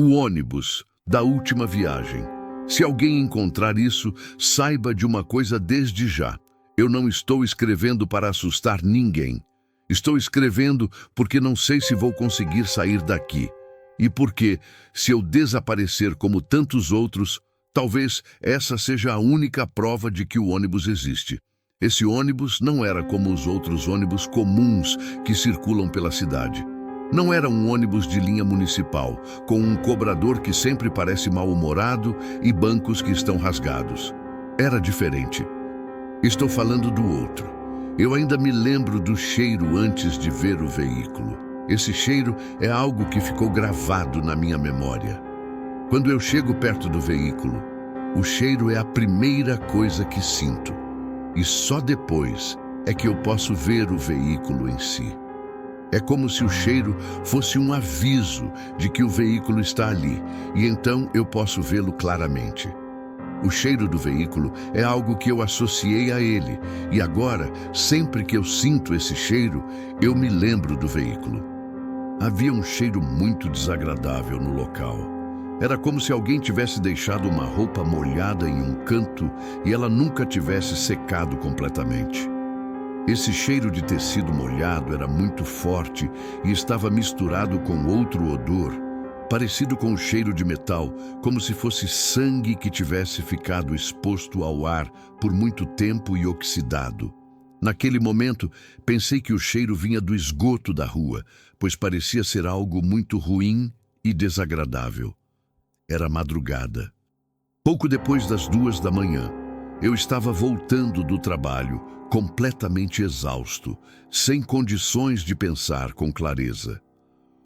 O ônibus da última viagem. Se alguém encontrar isso, saiba de uma coisa desde já. Eu não estou escrevendo para assustar ninguém. Estou escrevendo porque não sei se vou conseguir sair daqui. E porque, se eu desaparecer como tantos outros, talvez essa seja a única prova de que o ônibus existe. Esse ônibus não era como os outros ônibus comuns que circulam pela cidade. Não era um ônibus de linha municipal, com um cobrador que sempre parece mal-humorado e bancos que estão rasgados. Era diferente. Estou falando do outro. Eu ainda me lembro do cheiro antes de ver o veículo. Esse cheiro é algo que ficou gravado na minha memória. Quando eu chego perto do veículo, o cheiro é a primeira coisa que sinto. E só depois é que eu posso ver o veículo em si. É como se o cheiro fosse um aviso de que o veículo está ali, e então eu posso vê-lo claramente. O cheiro do veículo é algo que eu associei a ele, e agora, sempre que eu sinto esse cheiro, eu me lembro do veículo. Havia um cheiro muito desagradável no local. Era como se alguém tivesse deixado uma roupa molhada em um canto e ela nunca tivesse secado completamente. Esse cheiro de tecido molhado era muito forte e estava misturado com outro odor, parecido com o cheiro de metal, como se fosse sangue que tivesse ficado exposto ao ar por muito tempo e oxidado. Naquele momento, pensei que o cheiro vinha do esgoto da rua, pois parecia ser algo muito ruim e desagradável. Era madrugada. Pouco depois das 2 da manhã, eu estava voltando do trabalho, completamente exausto, sem condições de pensar com clareza.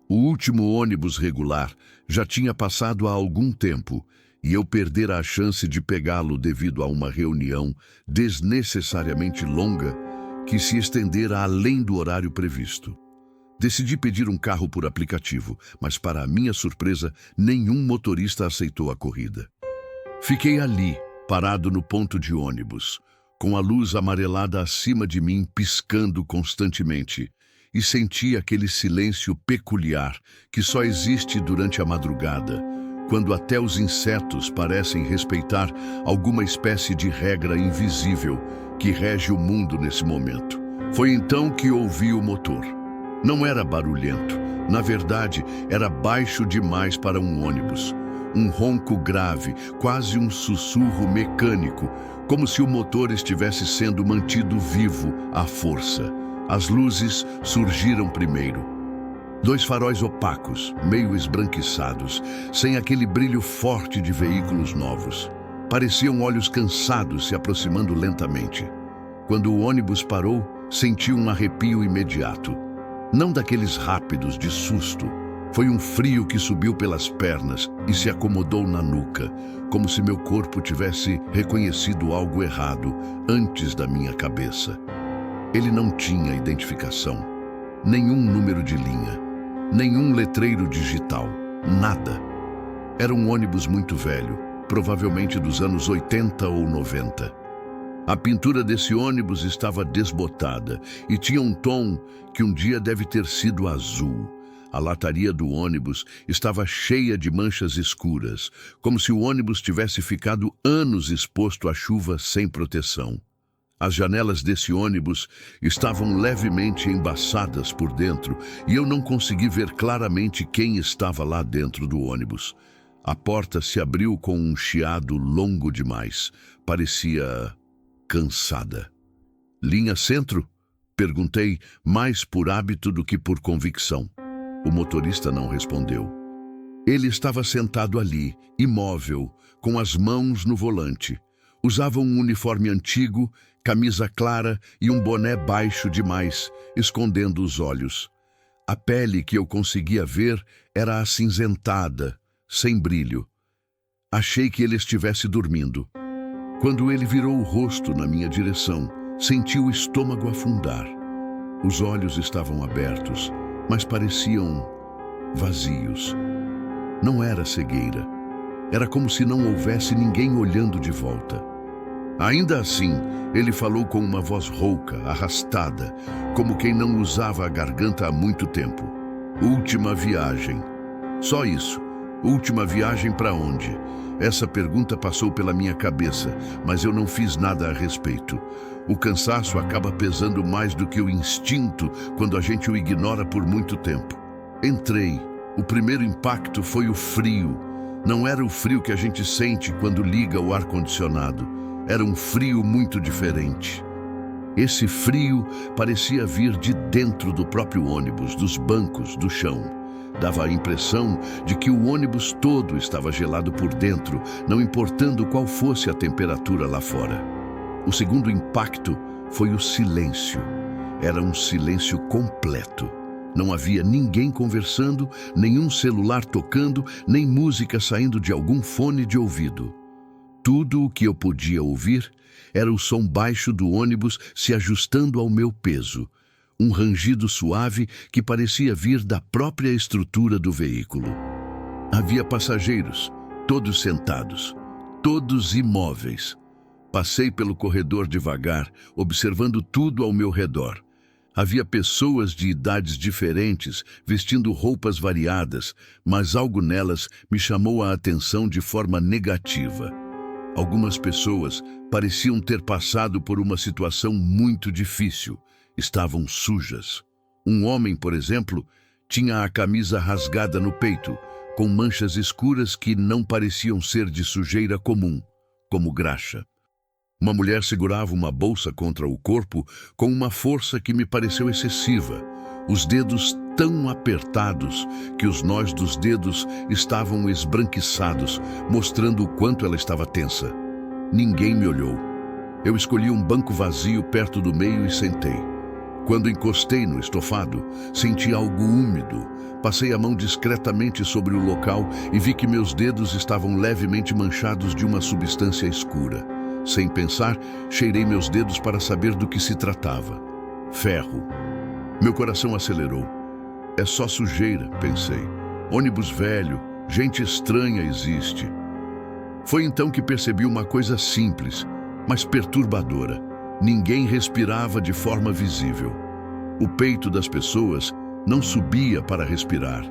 O último ônibus regular já tinha passado há algum tempo e eu perdera a chance de pegá-lo devido a uma reunião desnecessariamente longa que se estendera além do horário previsto. Decidi pedir um carro por aplicativo, mas para a minha surpresa, nenhum motorista aceitou a corrida. Fiquei ali, parado no ponto de ônibus, com a luz amarelada acima de mim piscando constantemente, e senti aquele silêncio peculiar que só existe durante a madrugada, quando até os insetos parecem respeitar alguma espécie de regra invisível que rege o mundo nesse momento. Foi então que ouvi o motor. Não era barulhento, na verdade, era baixo demais para um ônibus. Um ronco grave, quase um sussurro mecânico, como se o motor estivesse sendo mantido vivo à força. As luzes surgiram primeiro. 2 faróis opacos, meio esbranquiçados, sem aquele brilho forte de veículos novos. Pareciam olhos cansados se aproximando lentamente. Quando o ônibus parou, senti um arrepio imediato. Não daqueles rápidos de susto. Foi um frio que subiu pelas pernas e se acomodou na nuca, como se meu corpo tivesse reconhecido algo errado antes da minha cabeça. Ele não tinha identificação, nenhum número de linha, nenhum letreiro digital, nada. Era um ônibus muito velho, provavelmente dos anos 80 ou 90. A pintura desse ônibus estava desbotada e tinha um tom que um dia deve ter sido azul. A lataria do ônibus estava cheia de manchas escuras, como se o ônibus tivesse ficado anos exposto à chuva sem proteção. As janelas desse ônibus estavam levemente embaçadas por dentro e eu não consegui ver claramente quem estava lá dentro do ônibus. A porta se abriu com um chiado longo demais. Parecia cansada. Linha centro? Perguntei, mais por hábito do que por convicção. O motorista não respondeu. Ele estava sentado ali, imóvel, com as mãos no volante. Usava um uniforme antigo, camisa clara e um boné baixo demais, escondendo os olhos. A pele que eu conseguia ver era acinzentada, sem brilho. Achei que ele estivesse dormindo. Quando ele virou o rosto na minha direção, senti o estômago afundar. Os olhos estavam abertos, mas pareciam vazios. Não era cegueira. Era como se não houvesse ninguém olhando de volta. Ainda assim, ele falou com uma voz rouca, arrastada, como quem não usava a garganta há muito tempo. Última viagem. Só isso. Última viagem para onde? Essa pergunta passou pela minha cabeça, mas eu não fiz nada a respeito. O cansaço acaba pesando mais do que o instinto quando a gente o ignora por muito tempo. Entrei. O primeiro impacto foi o frio. Não era o frio que a gente sente quando liga o ar-condicionado. Era um frio muito diferente. Esse frio parecia vir de dentro do próprio ônibus, dos bancos, do chão. Dava a impressão de que o ônibus todo estava gelado por dentro, não importando qual fosse a temperatura lá fora. O segundo impacto foi o silêncio. Era um silêncio completo. Não havia ninguém conversando, nenhum celular tocando, nem música saindo de algum fone de ouvido. Tudo o que eu podia ouvir era o som baixo do ônibus se ajustando ao meu peso. Um rangido suave que parecia vir da própria estrutura do veículo. Havia passageiros, todos sentados, todos imóveis. Passei pelo corredor devagar, observando tudo ao meu redor. Havia pessoas de idades diferentes, vestindo roupas variadas, mas algo nelas me chamou a atenção de forma negativa. Algumas pessoas pareciam ter passado por uma situação muito difícil. Estavam sujas. Um homem, por exemplo, tinha a camisa rasgada no peito, com manchas escuras que não pareciam ser de sujeira comum, como graxa. Uma mulher segurava uma bolsa contra o corpo com uma força que me pareceu excessiva, os dedos tão apertados que os nós dos dedos estavam esbranquiçados, mostrando o quanto ela estava tensa. Ninguém me olhou. Eu escolhi um banco vazio perto do meio e sentei. Quando encostei no estofado, senti algo úmido. Passei a mão discretamente sobre o local e vi que meus dedos estavam levemente manchados de uma substância escura. Sem pensar, cheirei meus dedos para saber do que se tratava. Ferro. Meu coração acelerou. É só sujeira, pensei. Ônibus velho, gente estranha existe. Foi então que percebi uma coisa simples, mas perturbadora. Ninguém respirava de forma visível. O peito das pessoas não subia para respirar.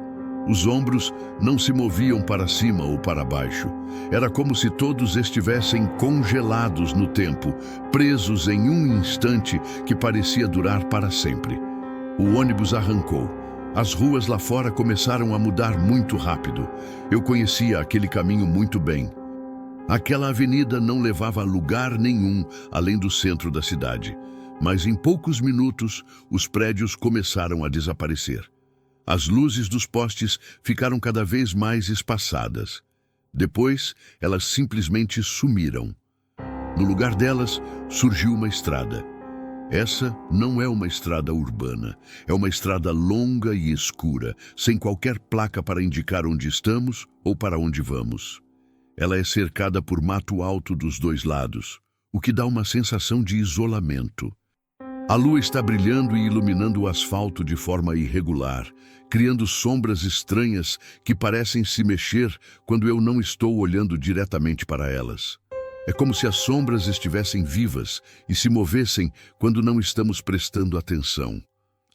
Os ombros não se moviam para cima ou para baixo. Era como se todos estivessem congelados no tempo, presos em um instante que parecia durar para sempre. O ônibus arrancou. As ruas lá fora começaram a mudar muito rápido. Eu conhecia aquele caminho muito bem. Aquela avenida não levava a lugar nenhum além do centro da cidade. Mas em poucos minutos, os prédios começaram a desaparecer. As luzes dos postes ficaram cada vez mais espaçadas. Depois, elas simplesmente sumiram. No lugar delas, surgiu uma estrada. Essa não é uma estrada urbana. É uma estrada longa e escura, sem qualquer placa para indicar onde estamos ou para onde vamos. Ela é cercada por mato alto dos dois lados, o que dá uma sensação de isolamento. A lua está brilhando e iluminando o asfalto de forma irregular, criando sombras estranhas que parecem se mexer quando eu não estou olhando diretamente para elas. É como se as sombras estivessem vivas e se movessem quando não estamos prestando atenção.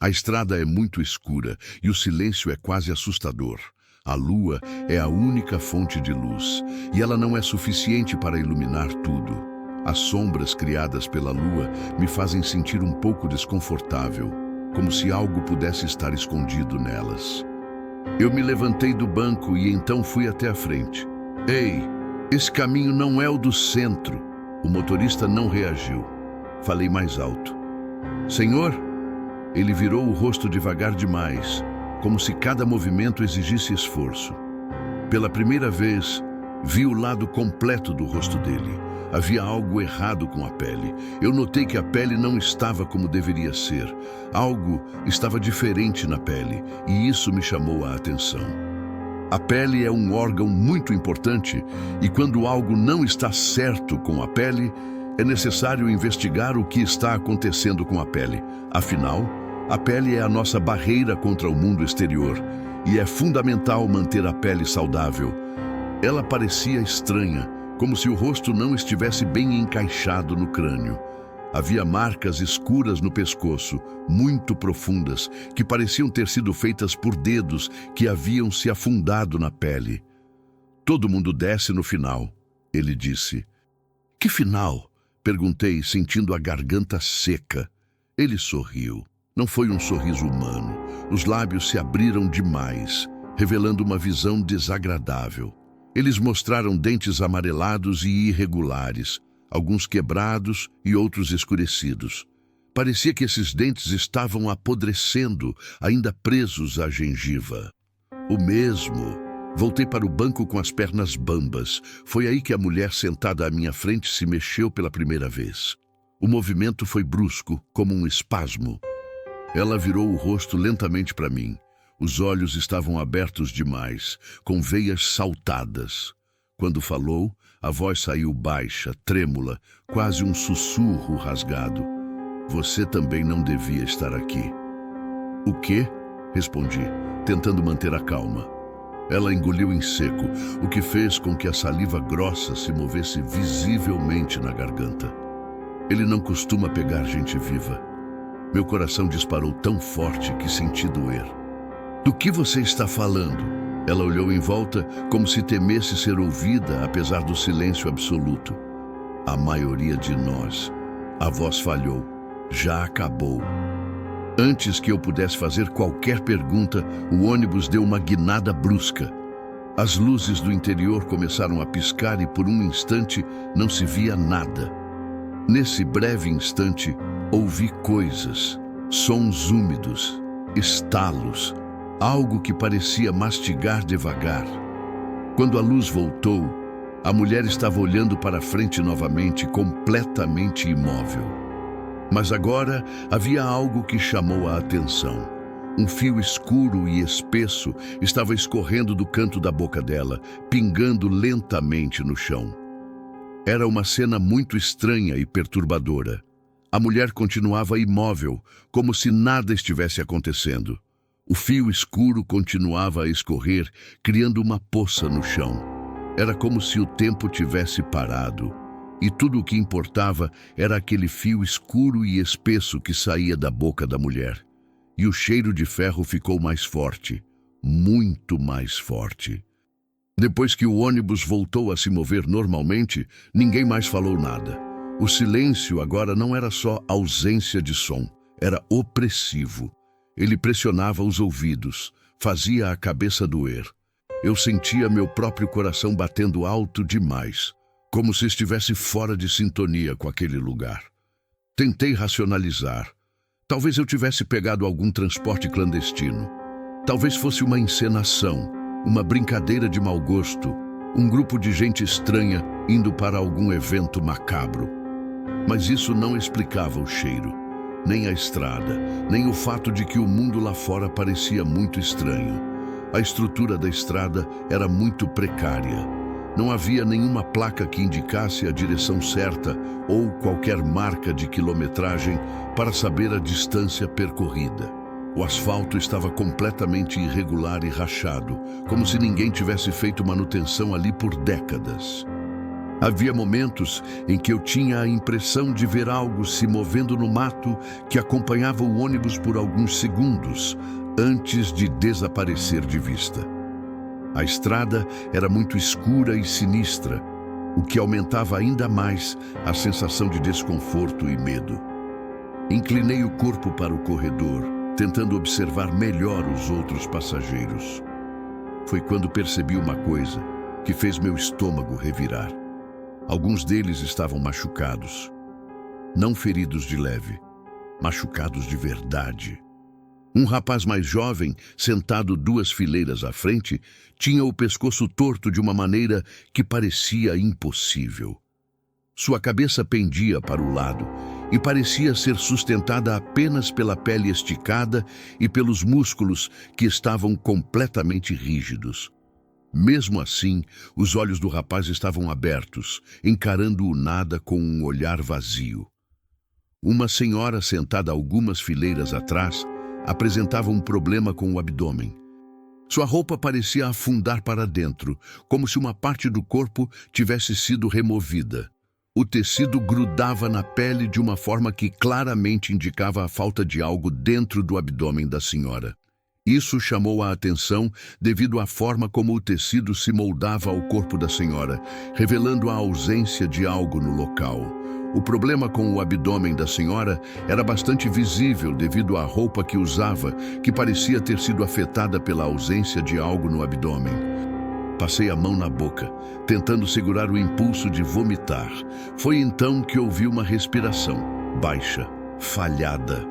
A estrada é muito escura e o silêncio é quase assustador. A lua é a única fonte de luz e ela não é suficiente para iluminar tudo. As sombras criadas pela lua me fazem sentir um pouco desconfortável, como se algo pudesse estar escondido nelas. Eu me levantei do banco e então fui até a frente. Ei, esse caminho não é o do centro. O motorista não reagiu. Falei mais alto. Senhor? Ele virou o rosto devagar demais, como se cada movimento exigisse esforço. Pela primeira vez, vi o lado completo do rosto dele. Havia algo errado com a pele. Eu notei que a pele não estava como deveria ser. Algo estava diferente na pele, e isso me chamou a atenção. A pele é um órgão muito importante, e quando algo não está certo com a pele, é necessário investigar o que está acontecendo com a pele. Afinal, a pele é a nossa barreira contra o mundo exterior, e é fundamental manter a pele saudável. Ela parecia estranha, como se o rosto não estivesse bem encaixado no crânio. Havia marcas escuras no pescoço, muito profundas, que pareciam ter sido feitas por dedos que haviam se afundado na pele. Todo mundo desce no final, ele disse. Que final? Perguntei, sentindo a garganta seca. Ele sorriu. Não foi um sorriso humano. Os lábios se abriram demais, revelando uma visão desagradável. Eles mostraram dentes amarelados e irregulares, alguns quebrados e outros escurecidos. Parecia que esses dentes estavam apodrecendo, ainda presos à gengiva. O mesmo. Voltei para o banco com as pernas bambas. Foi aí que a mulher sentada à minha frente se mexeu pela primeira vez. O movimento foi brusco, como um espasmo. Ela virou o rosto lentamente para mim. Os olhos estavam abertos demais, com veias saltadas. Quando falou, a voz saiu baixa, trêmula, quase um sussurro rasgado. Você também não devia estar aqui. O quê? Respondi, tentando manter a calma. Ela engoliu em seco, o que fez com que a saliva grossa se movesse visivelmente na garganta. Ele não costuma pegar gente viva. Meu coração disparou tão forte que senti doer. Do que você está falando? Ela olhou em volta como se temesse ser ouvida, apesar do silêncio absoluto. A maioria de nós. A voz falhou. Já acabou. Antes que eu pudesse fazer qualquer pergunta, o ônibus deu uma guinada brusca. As luzes do interior começaram a piscar e por um instante não se via nada. Nesse breve instante, ouvi coisas, sons úmidos, estalos, algo que parecia mastigar devagar. Quando a luz voltou, a mulher estava olhando para frente novamente, completamente imóvel. Mas agora havia algo que chamou a atenção. Um fio escuro e espesso estava escorrendo do canto da boca dela, pingando lentamente no chão. Era uma cena muito estranha e perturbadora. A mulher continuava imóvel, como se nada estivesse acontecendo. O fio escuro continuava a escorrer, criando uma poça no chão. Era como se o tempo tivesse parado. E tudo o que importava era aquele fio escuro e espesso que saía da boca da mulher. E o cheiro de ferro ficou mais forte, muito mais forte. Depois que o ônibus voltou a se mover normalmente, ninguém mais falou nada. O silêncio agora não era só ausência de som, era opressivo. Ele pressionava os ouvidos, fazia a cabeça doer. Eu sentia meu próprio coração batendo alto demais, como se estivesse fora de sintonia com aquele lugar. Tentei racionalizar. Talvez eu tivesse pegado algum transporte clandestino. Talvez fosse uma encenação, uma brincadeira de mau gosto, um grupo de gente estranha indo para algum evento macabro. Mas isso não explicava o cheiro, nem a estrada, nem o fato de que o mundo lá fora parecia muito estranho. A estrutura da estrada era muito precária. Não havia nenhuma placa que indicasse a direção certa ou qualquer marca de quilometragem para saber a distância percorrida. O asfalto estava completamente irregular e rachado, como se ninguém tivesse feito manutenção ali por décadas. Havia momentos em que eu tinha a impressão de ver algo se movendo no mato que acompanhava o ônibus por alguns segundos, antes de desaparecer de vista. A estrada era muito escura e sinistra, o que aumentava ainda mais a sensação de desconforto e medo. Inclinei o corpo para o corredor, tentando observar melhor os outros passageiros. Foi quando percebi uma coisa que fez meu estômago revirar. Alguns deles estavam machucados. Não feridos de leve, machucados de verdade. Um rapaz mais jovem, sentado 2 fileiras à frente, tinha o pescoço torto de uma maneira que parecia impossível. Sua cabeça pendia para o lado e parecia ser sustentada apenas pela pele esticada e pelos músculos que estavam completamente rígidos. Mesmo assim, os olhos do rapaz estavam abertos, encarando o nada com um olhar vazio. Uma senhora sentada algumas fileiras atrás apresentava um problema com o abdômen. Sua roupa parecia afundar para dentro, como se uma parte do corpo tivesse sido removida. O tecido grudava na pele de uma forma que claramente indicava a falta de algo dentro do abdômen da senhora. Isso chamou a atenção devido à forma como o tecido se moldava ao corpo da senhora, revelando a ausência de algo no local. O problema com o abdômen da senhora era bastante visível devido à roupa que usava, que parecia ter sido afetada pela ausência de algo no abdômen. Passei a mão na boca, tentando segurar o impulso de vomitar. Foi então que ouvi uma respiração, baixa, falhada,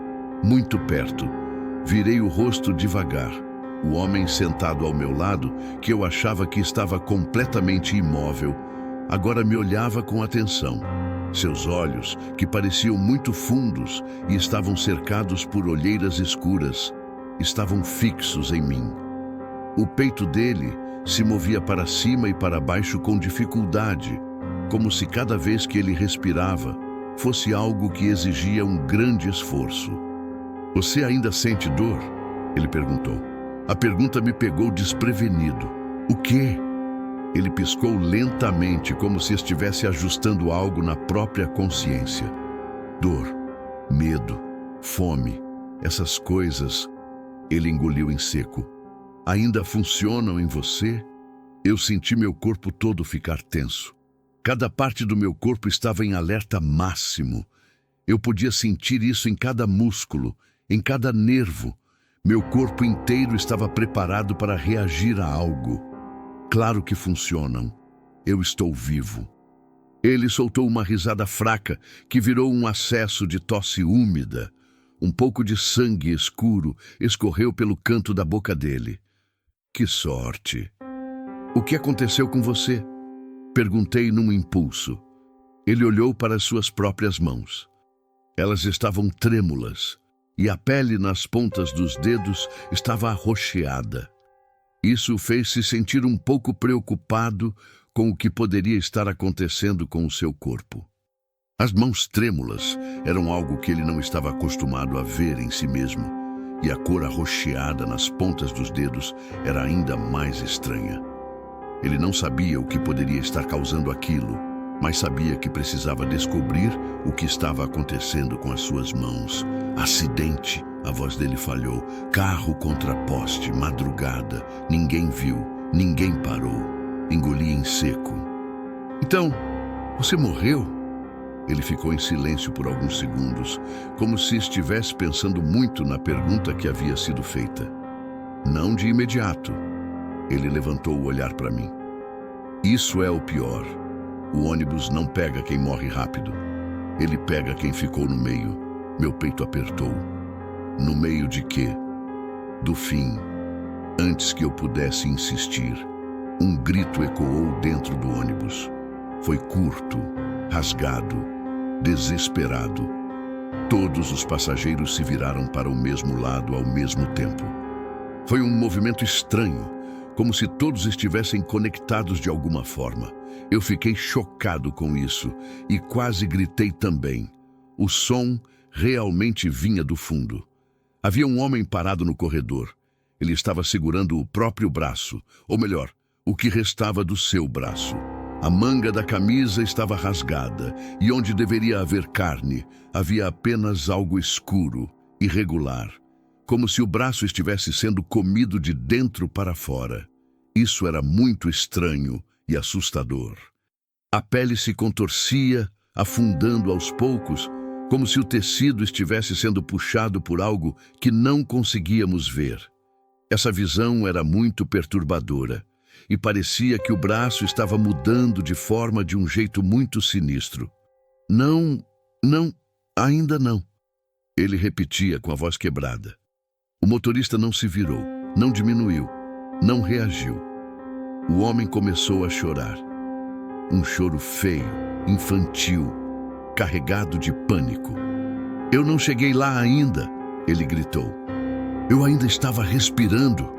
muito perto. Virei o rosto devagar. O homem sentado ao meu lado, que eu achava que estava completamente imóvel, agora me olhava com atenção. Seus olhos, que pareciam muito fundos e estavam cercados por olheiras escuras, estavam fixos em mim. O peito dele se movia para cima e para baixo com dificuldade, como se cada vez que ele respirava fosse algo que exigia um grande esforço. "Você ainda sente dor?" ele perguntou. A pergunta me pegou desprevenido. "O quê?" Ele piscou lentamente, como se estivesse ajustando algo na própria consciência. "Dor, medo, fome, essas coisas." Ele engoliu em seco. "Ainda funcionam em você?" Eu senti meu corpo todo ficar tenso. Cada parte do meu corpo estava em alerta máximo. Eu podia sentir isso em cada músculo, em cada nervo. Meu corpo inteiro estava preparado para reagir a algo. "Claro que funcionam. Eu estou vivo." Ele soltou uma risada fraca que virou um acesso de tosse úmida. Um pouco de sangue escuro escorreu pelo canto da boca dele. "Que sorte." "O que aconteceu com você?" Perguntei num impulso. Ele olhou para as suas próprias mãos. Elas estavam trêmulas e a pele nas pontas dos dedos estava arroxeada. Isso o fez se sentir um pouco preocupado com o que poderia estar acontecendo com o seu corpo. As mãos trêmulas eram algo que ele não estava acostumado a ver em si mesmo, e a cor arroxeada nas pontas dos dedos era ainda mais estranha. Ele não sabia o que poderia estar causando aquilo, mas sabia que precisava descobrir o que estava acontecendo com as suas mãos. "Acidente", a voz dele falhou. "Carro contra poste, madrugada. Ninguém viu, ninguém parou." Engoli em seco. "Então, você morreu?" Ele ficou em silêncio por alguns segundos, como se estivesse pensando muito na pergunta que havia sido feita. Não de imediato. Ele levantou o olhar para mim. "Isso é o pior. O ônibus não pega quem morre rápido. Ele pega quem ficou no meio." Meu peito apertou. "No meio de quê?" "Do fim." Antes que eu pudesse insistir, um grito ecoou dentro do ônibus. Foi curto, rasgado, desesperado. Todos os passageiros se viraram para o mesmo lado ao mesmo tempo. Foi um movimento estranho, como se todos estivessem conectados de alguma forma. Eu fiquei chocado com isso e quase gritei também. O som realmente vinha do fundo. Havia um homem parado no corredor. Ele estava segurando o próprio braço, ou melhor, o que restava do seu braço. A manga da camisa estava rasgada, e onde deveria haver carne, havia apenas algo escuro, irregular, como se o braço estivesse sendo comido de dentro para fora. Isso era muito estranho e assustador. A pele se contorcia, afundando aos poucos, como se o tecido estivesse sendo puxado por algo que não conseguíamos ver. Essa visão era muito perturbadora, e parecia que o braço estava mudando de forma de um jeito muito sinistro. Não, ainda não." Ele repetia com a voz quebrada. O motorista não se virou, não diminuiu, não reagiu. O homem começou a chorar. Um choro feio, infantil, carregado de pânico. "Eu não cheguei lá ainda", ele gritou. Eu ainda estava respirando.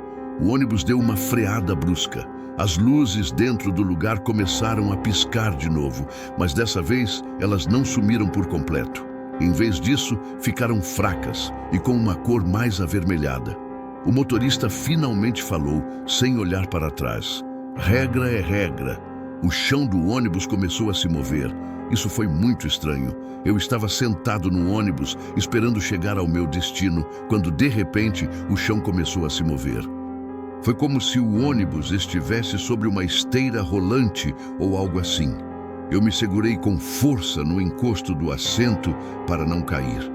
O ônibus deu uma freada brusca. As luzes dentro do lugar começaram a piscar de novo, mas dessa vez elas não sumiram por completo. Em vez disso, ficaram fracas e com uma cor mais avermelhada. O motorista finalmente falou, sem olhar para trás. Regra é regra. O chão do ônibus começou a se mover. Isso foi muito estranho. Eu estava sentado no ônibus, esperando chegar ao meu destino, quando de repente o chão começou a se mover. Foi como se o ônibus estivesse sobre uma esteira rolante ou algo assim. Eu me segurei com força no encosto do assento para não cair.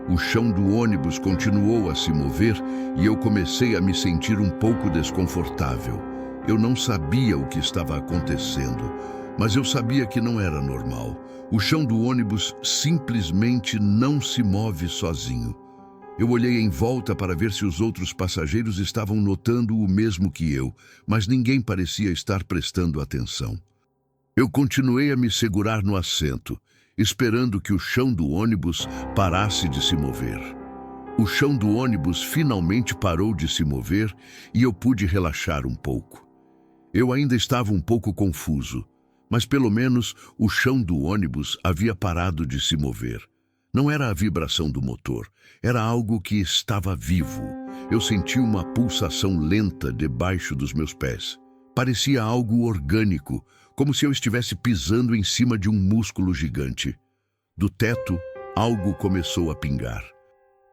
O chão do ônibus continuou a se mover e eu comecei a me sentir um pouco desconfortável. Eu não sabia o que estava acontecendo, mas eu sabia que não era normal. O chão do ônibus simplesmente não se move sozinho. Eu olhei em volta para ver se os outros passageiros estavam notando o mesmo que eu, mas ninguém parecia estar prestando atenção. Eu continuei a me segurar no assento, esperando que o chão do ônibus parasse de se mover. O chão do ônibus finalmente parou de se mover e eu pude relaxar um pouco. Eu ainda estava um pouco confuso, mas pelo menos o chão do ônibus havia parado de se mover. Não era a vibração do motor, era algo que estava vivo. Eu senti uma pulsação lenta debaixo dos meus pés. Parecia algo orgânico, como se eu estivesse pisando em cima de um músculo gigante. Do teto, algo começou a pingar.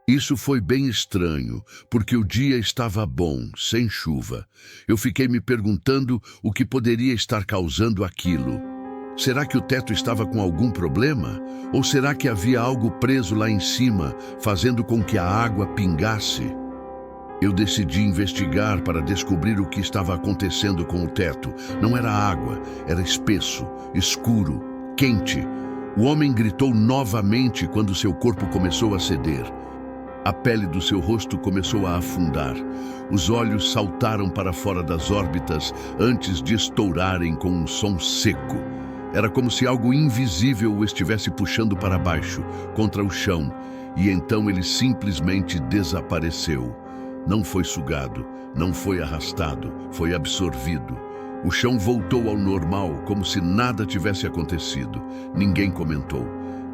Isso foi bem estranho, porque o dia estava bom, sem chuva. Eu fiquei me perguntando o que poderia estar causando aquilo. Será que o teto estava com algum problema? Ou será que havia algo preso lá em cima, fazendo com que a água pingasse? Eu decidi investigar para descobrir o que estava acontecendo com o teto. Não era água, era espesso, escuro, quente. O homem gritou novamente quando seu corpo começou a ceder. A pele do seu rosto começou a afundar. Os olhos saltaram para fora das órbitas antes de estourarem com um som seco. Era como se algo invisível o estivesse puxando para baixo, contra o chão, e então ele simplesmente desapareceu. Não foi sugado, não foi arrastado, foi absorvido. O chão voltou ao normal, como se nada tivesse acontecido. Ninguém comentou,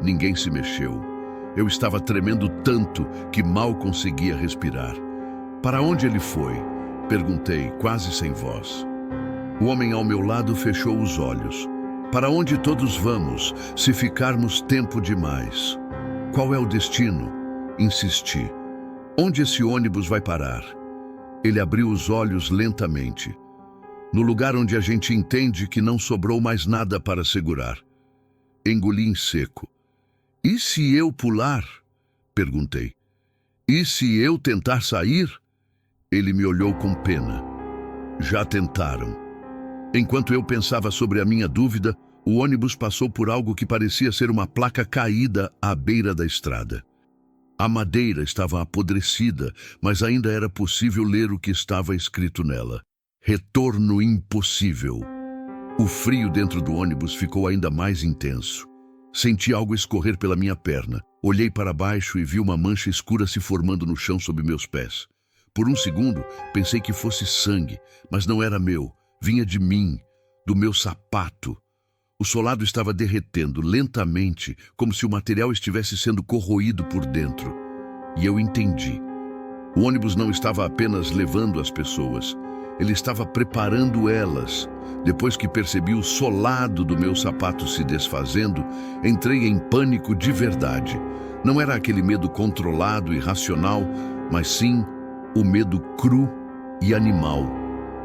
ninguém se mexeu. Eu estava tremendo tanto que mal conseguia respirar. Para onde ele foi? Perguntei, quase sem voz. O homem ao meu lado fechou os olhos. Para onde todos vamos, se ficarmos tempo demais? Qual é o destino? Insisti. Onde esse ônibus vai parar? Ele abriu os olhos lentamente. No lugar onde a gente entende que não sobrou mais nada para segurar. Engoli em seco. E se eu pular? Perguntei. E se eu tentar sair? Ele me olhou com pena. Já tentaram. Enquanto eu pensava sobre a minha dúvida, o ônibus passou por algo que parecia ser uma placa caída à beira da estrada. A madeira estava apodrecida, mas ainda era possível ler o que estava escrito nela. Retorno impossível. O frio dentro do ônibus ficou ainda mais intenso. Senti algo escorrer pela minha perna. Olhei para baixo e vi uma mancha escura se formando no chão sob meus pés. Por um segundo, pensei que fosse sangue, mas não era meu. Vinha de mim, do meu sapato. O solado estava derretendo lentamente, como se o material estivesse sendo corroído por dentro. E eu entendi. O ônibus não estava apenas levando as pessoas, ele estava preparando elas. Depois que percebi o solado do meu sapato se desfazendo, entrei em pânico de verdade. Não era aquele medo controlado e racional, mas sim o medo cru e animal,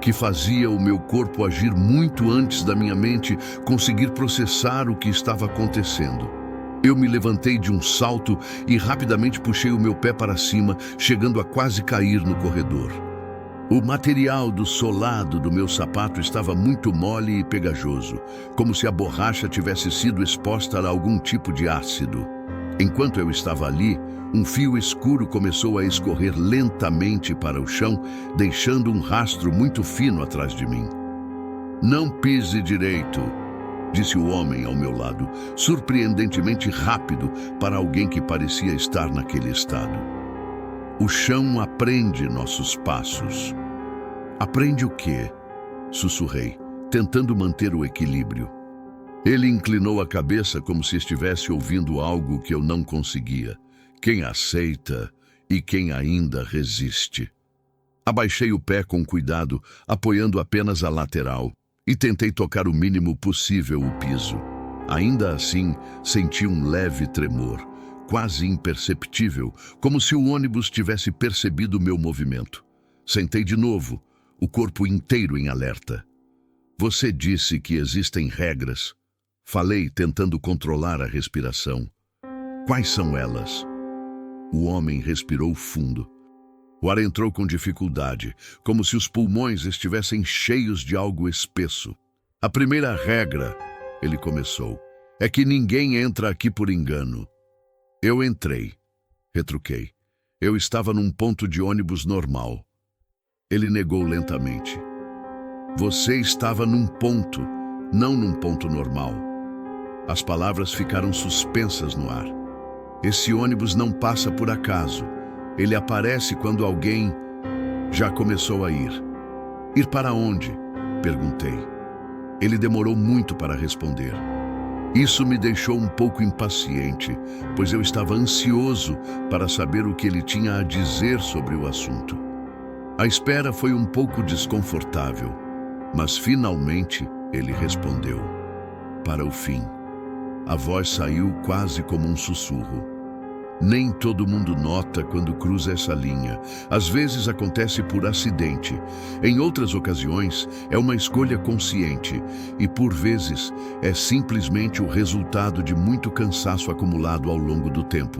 que fazia o meu corpo agir muito antes da minha mente conseguir processar o que estava acontecendo. Eu me levantei de um salto e rapidamente puxei o meu pé para cima, chegando a quase cair no corredor. O material do solado do meu sapato estava muito mole e pegajoso, como se a borracha tivesse sido exposta a algum tipo de ácido. Enquanto eu estava ali, um fio escuro começou a escorrer lentamente para o chão, deixando um rastro muito fino atrás de mim. "Não pise direito", disse o homem ao meu lado, surpreendentemente rápido para alguém que parecia estar naquele estado. "O chão aprende nossos passos." "Aprende o quê?" sussurrei, tentando manter o equilíbrio. Ele inclinou a cabeça como se estivesse ouvindo algo que eu não conseguia. "Quem aceita e quem ainda resiste." Abaixei o pé com cuidado, apoiando apenas a lateral, e tentei tocar o mínimo possível o piso. Ainda assim, senti um leve tremor, quase imperceptível, como se o ônibus tivesse percebido meu movimento. Sentei de novo, o corpo inteiro em alerta. Você disse que existem regras. Falei, tentando controlar a respiração. Quais são elas? O homem respirou fundo. O ar entrou com dificuldade, como se os pulmões estivessem cheios de algo espesso. A primeira regra, ele começou, é que ninguém entra aqui por engano. Eu entrei, retruquei. Eu estava num ponto de ônibus normal. Ele negou lentamente. Você estava num ponto, não num ponto normal. As palavras ficaram suspensas no ar. Esse ônibus não passa por acaso. Ele aparece quando alguém já começou a ir. Ir para onde? Perguntei. Ele demorou muito para responder. Isso me deixou um pouco impaciente, pois eu estava ansioso para saber o que ele tinha a dizer sobre o assunto. A espera foi um pouco desconfortável, mas finalmente ele respondeu. Para o fim. A voz saiu quase como um sussurro. Nem todo mundo nota quando cruza essa linha. Às vezes acontece por acidente. Em outras ocasiões, é uma escolha consciente. E por vezes, é simplesmente o resultado de muito cansaço acumulado ao longo do tempo.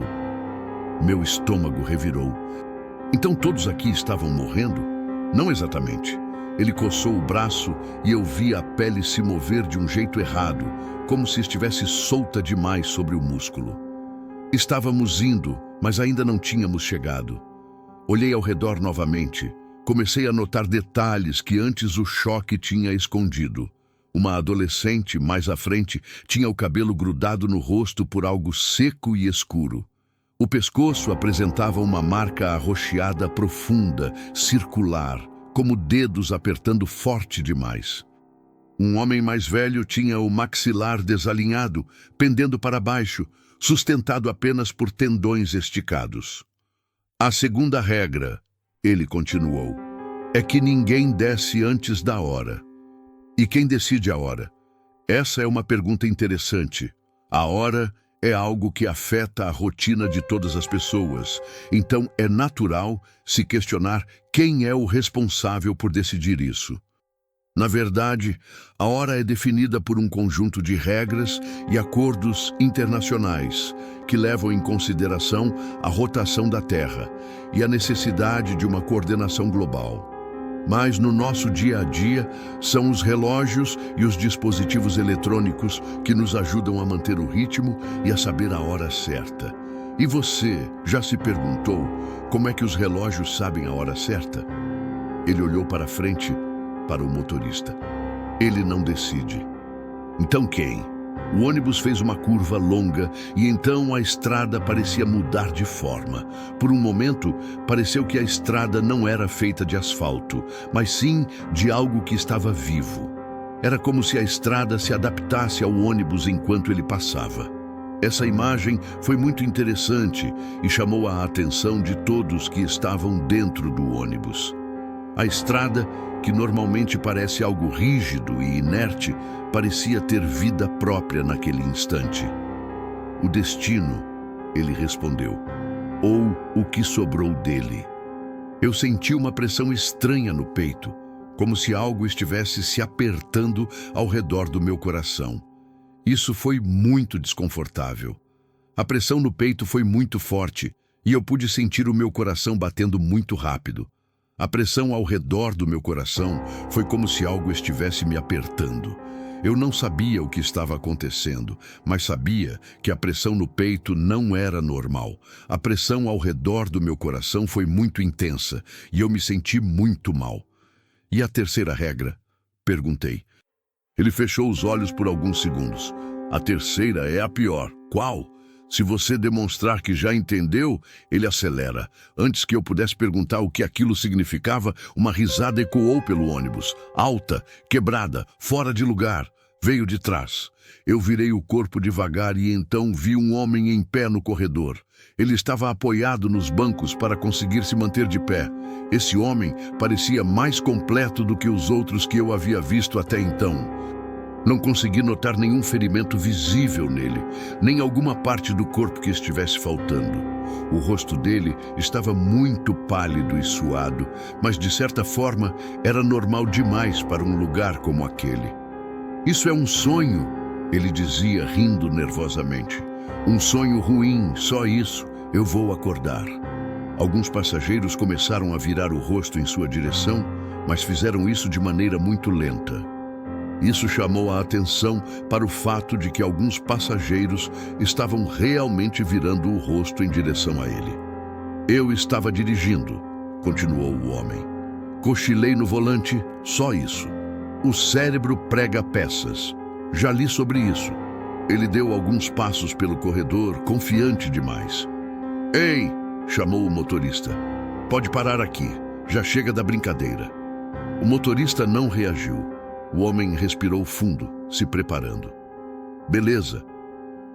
Meu estômago revirou. Então todos aqui estavam morrendo? Não exatamente. Ele coçou o braço e eu vi a pele se mover de um jeito errado, como se estivesse solta demais sobre o músculo. Estávamos indo, mas ainda não tínhamos chegado. Olhei ao redor novamente. Comecei a notar detalhes que antes o choque tinha escondido. Uma adolescente, mais à frente, tinha o cabelo grudado no rosto por algo seco e escuro. O pescoço apresentava uma marca arroxeada profunda, circular, como dedos apertando forte demais. Um homem mais velho tinha o maxilar desalinhado, pendendo para baixo, sustentado apenas por tendões esticados. A segunda regra, ele continuou, é que ninguém desce antes da hora. E quem decide a hora? Essa é uma pergunta interessante. A hora é algo que afeta a rotina de todas as pessoas, então é natural se questionar quem é o responsável por decidir isso. Na verdade, a hora é definida por um conjunto de regras e acordos internacionais que levam em consideração a rotação da Terra e a necessidade de uma coordenação global. Mas no nosso dia a dia, são os relógios e os dispositivos eletrônicos que nos ajudam a manter o ritmo e a saber a hora certa. E você já se perguntou como é que os relógios sabem a hora certa? Ele olhou para frente, para o motorista. Ele não decide. Então quem? O ônibus fez uma curva longa e então a estrada parecia mudar de forma. Por um momento, pareceu que a estrada não era feita de asfalto, mas sim de algo que estava vivo. Era como se a estrada se adaptasse ao ônibus enquanto ele passava. Essa imagem foi muito interessante e chamou a atenção de todos que estavam dentro do ônibus. A estrada, que normalmente parece algo rígido e inerte, parecia ter vida própria naquele instante. O destino, ele respondeu, ou o que sobrou dele. Eu senti uma pressão estranha no peito, como se algo estivesse se apertando ao redor do meu coração. Isso foi muito desconfortável. A pressão no peito foi muito forte e eu pude sentir o meu coração batendo muito rápido. A pressão ao redor do meu coração foi como se algo estivesse me apertando. Eu não sabia o que estava acontecendo, mas sabia que a pressão no peito não era normal. A pressão ao redor do meu coração foi muito intensa e eu me senti muito mal. E a terceira regra? Perguntei. Ele fechou os olhos por alguns segundos. A terceira é a pior. Qual? Se você demonstrar que já entendeu, ele acelera. Antes que eu pudesse perguntar o que aquilo significava, uma risada ecoou pelo ônibus. Alta, quebrada, fora de lugar. Veio de trás. Eu virei o corpo devagar e então vi um homem em pé no corredor. Ele estava apoiado nos bancos para conseguir se manter de pé. Esse homem parecia mais completo do que os outros que eu havia visto até então. Não consegui notar nenhum ferimento visível nele, nem alguma parte do corpo que estivesse faltando. O rosto dele estava muito pálido e suado, mas de certa forma era normal demais para um lugar como aquele. Isso é um sonho, ele dizia, rindo nervosamente. Um sonho ruim, só isso, eu vou acordar. Alguns passageiros começaram a virar o rosto em sua direção, mas fizeram isso de maneira muito lenta. Isso chamou a atenção para o fato de que alguns passageiros estavam realmente virando o rosto em direção a ele. Eu estava dirigindo, continuou o homem. Cochilei no volante, só isso. O cérebro prega peças. Já li sobre isso. Ele deu alguns passos pelo corredor, confiante demais. Ei, chamou o motorista. Pode parar aqui, já chega da brincadeira. O motorista não reagiu. O homem respirou fundo, se preparando. Beleza.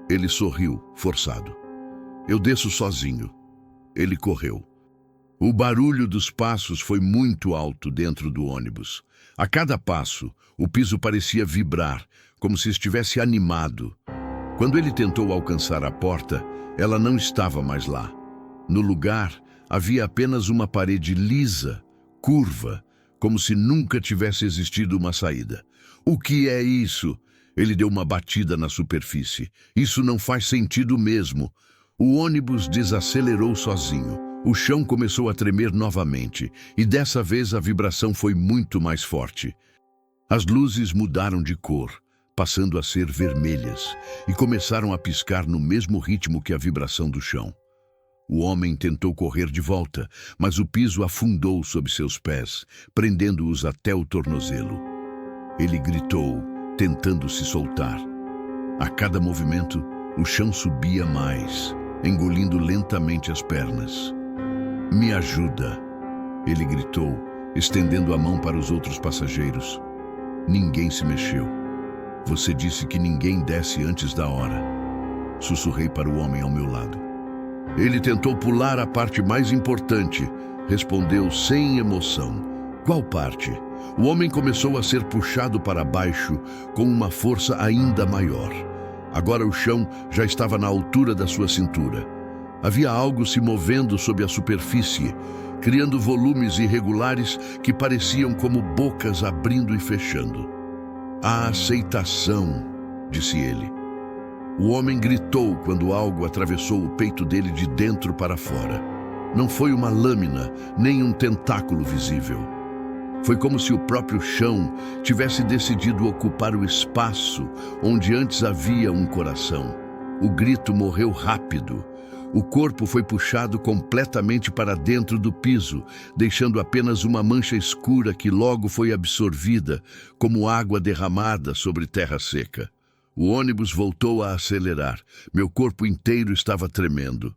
Ele sorriu, forçado. Eu desço sozinho. Ele correu. O barulho dos passos foi muito alto dentro do ônibus. A cada passo, o piso parecia vibrar, como se estivesse animado. Quando ele tentou alcançar a porta, ela não estava mais lá. No lugar, havia apenas uma parede lisa, curva, como se nunca tivesse existido uma saída. O que é isso? Ele deu uma batida na superfície. Isso não faz sentido mesmo. O ônibus desacelerou sozinho. O chão começou a tremer novamente, e dessa vez a vibração foi muito mais forte. As luzes mudaram de cor, passando a ser vermelhas, e começaram a piscar no mesmo ritmo que a vibração do chão. O homem tentou correr de volta, mas o piso afundou sob seus pés, prendendo-os até o tornozelo. Ele gritou, tentando se soltar. A cada movimento, o chão subia mais, engolindo lentamente as pernas. Me ajuda, ele gritou, estendendo a mão para os outros passageiros. Ninguém se mexeu. Você disse que ninguém desce antes da hora. Sussurrei para o homem ao meu lado. Ele tentou pular a parte mais importante, respondeu sem emoção. Qual parte? O homem começou a ser puxado para baixo com uma força ainda maior. Agora o chão já estava na altura da sua cintura. Havia algo se movendo sob a superfície, criando volumes irregulares que pareciam como bocas abrindo e fechando. A aceitação, disse ele. O homem gritou quando algo atravessou o peito dele de dentro para fora. Não foi uma lâmina, nem um tentáculo visível. Foi como se o próprio chão tivesse decidido ocupar o espaço onde antes havia um coração. O grito morreu rápido. O corpo foi puxado completamente para dentro do piso, deixando apenas uma mancha escura que logo foi absorvida, como água derramada sobre terra seca. O ônibus voltou a acelerar. Meu corpo inteiro estava tremendo.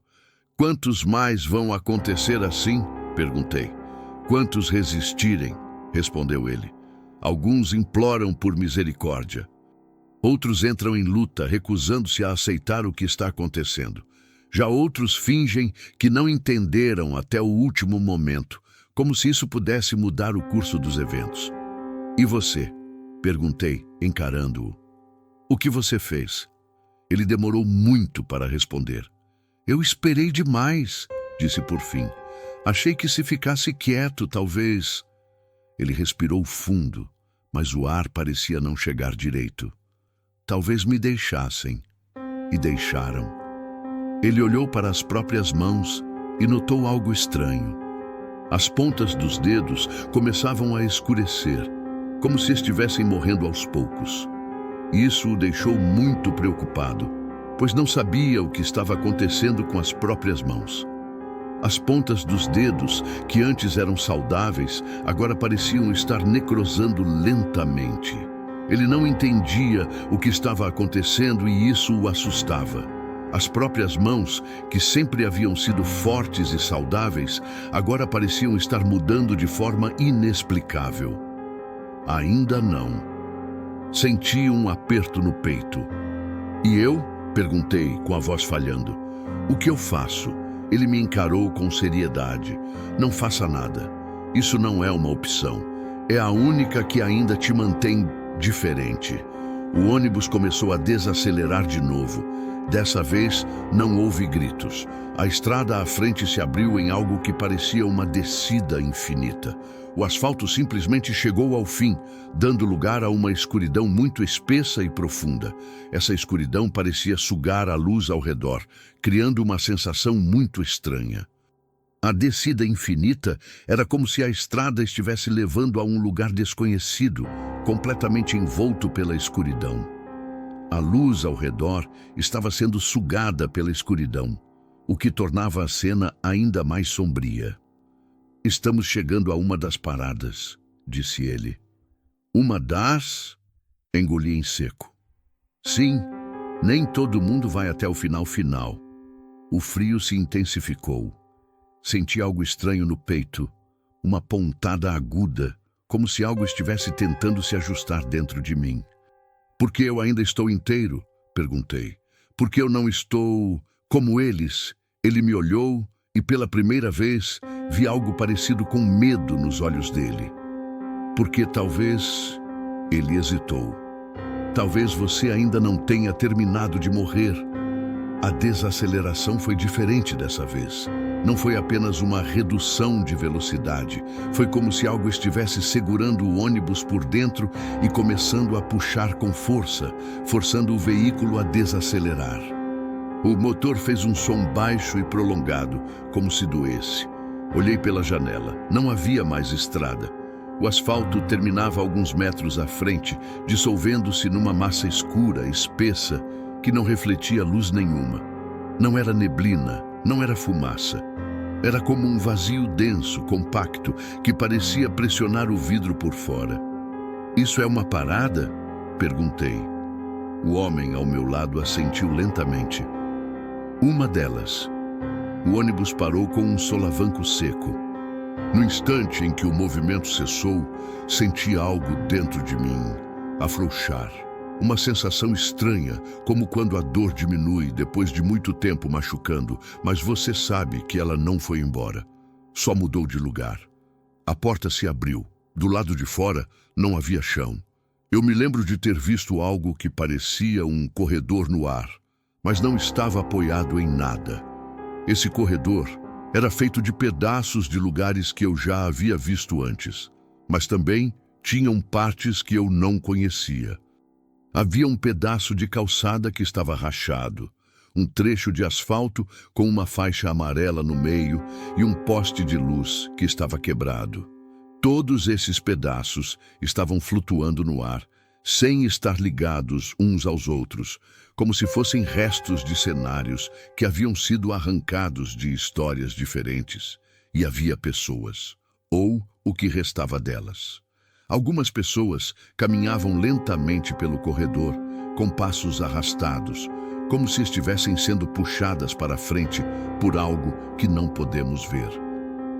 Quantos mais vão acontecer assim? Perguntei. Quantos resistirem? Respondeu ele. Alguns imploram por misericórdia. Outros entram em luta, recusando-se a aceitar o que está acontecendo. Já outros fingem que não entenderam até o último momento, como se isso pudesse mudar o curso dos eventos. E você? Perguntei, encarando-o. O que você fez? Ele demorou muito para responder. Eu esperei demais, disse por fim. Achei que se ficasse quieto, talvez... Ele respirou fundo, mas o ar parecia não chegar direito. Talvez me deixassem. E deixaram. Ele olhou para as próprias mãos e notou algo estranho. As pontas dos dedos começavam a escurecer, como se estivessem morrendo aos poucos. Isso o deixou muito preocupado, pois não sabia o que estava acontecendo com as próprias mãos. As pontas dos dedos, que antes eram saudáveis, agora pareciam estar necrosando lentamente. Ele não entendia o que estava acontecendo e isso o assustava. As próprias mãos, que sempre haviam sido fortes e saudáveis, agora pareciam estar mudando de forma inexplicável. Ainda não. Senti um aperto no peito. E eu? Perguntei, com a voz falhando. O que eu faço? Ele me encarou com seriedade. Não faça nada. Isso não é uma opção. É a única que ainda te mantém diferente. O ônibus começou a desacelerar de novo. Dessa vez, não houve gritos. A estrada à frente se abriu em algo que parecia uma descida infinita. O asfalto simplesmente chegou ao fim, dando lugar a uma escuridão muito espessa e profunda. Essa escuridão parecia sugar a luz ao redor, criando uma sensação muito estranha. A descida infinita era como se a estrada estivesse levando a um lugar desconhecido, completamente envolto pela escuridão. A luz ao redor estava sendo sugada pela escuridão, o que tornava a cena ainda mais sombria. Estamos chegando a uma das paradas, disse ele. Uma das? Engoli em seco. Sim, nem todo mundo vai até o final. O frio se intensificou. Senti algo estranho no peito, uma pontada aguda, como se algo estivesse tentando se ajustar dentro de mim. Por que eu ainda estou inteiro? Perguntei. Por que eu não estou como eles? Ele me olhou e pela primeira vez vi algo parecido com medo nos olhos dele. Porque talvez... Ele hesitou. Talvez você ainda não tenha terminado de morrer. A desaceleração foi diferente dessa vez. Não foi apenas uma redução de velocidade. Foi como se algo estivesse segurando o ônibus por dentro e começando a puxar com força, forçando o veículo a desacelerar. O motor fez um som baixo e prolongado, como se doesse. Olhei pela janela. Não havia mais estrada. O asfalto terminava alguns metros à frente, dissolvendo-se numa massa escura, espessa, que não refletia luz nenhuma. Não era neblina, não era fumaça. Era como um vazio denso, compacto, que parecia pressionar o vidro por fora. Isso é uma parada? Perguntei. O homem ao meu lado assentiu lentamente. Uma delas. O ônibus parou com um solavanco seco. No instante em que o movimento cessou, senti algo dentro de mim afrouxar. Uma sensação estranha, como quando a dor diminui depois de muito tempo machucando, mas você sabe que ela não foi embora. Só mudou de lugar. A porta se abriu. Do lado de fora, não havia chão. Eu me lembro de ter visto algo que parecia um corredor no ar, mas não estava apoiado em nada. Esse corredor era feito de pedaços de lugares que eu já havia visto antes, mas também tinham partes que eu não conhecia. Havia um pedaço de calçada que estava rachado, um trecho de asfalto com uma faixa amarela no meio e um poste de luz que estava quebrado. Todos esses pedaços estavam flutuando no ar, sem estar ligados uns aos outros, como se fossem restos de cenários que haviam sido arrancados de histórias diferentes. E havia pessoas, ou o que restava delas. Algumas pessoas caminhavam lentamente pelo corredor, com passos arrastados, como se estivessem sendo puxadas para frente por algo que não podemos ver.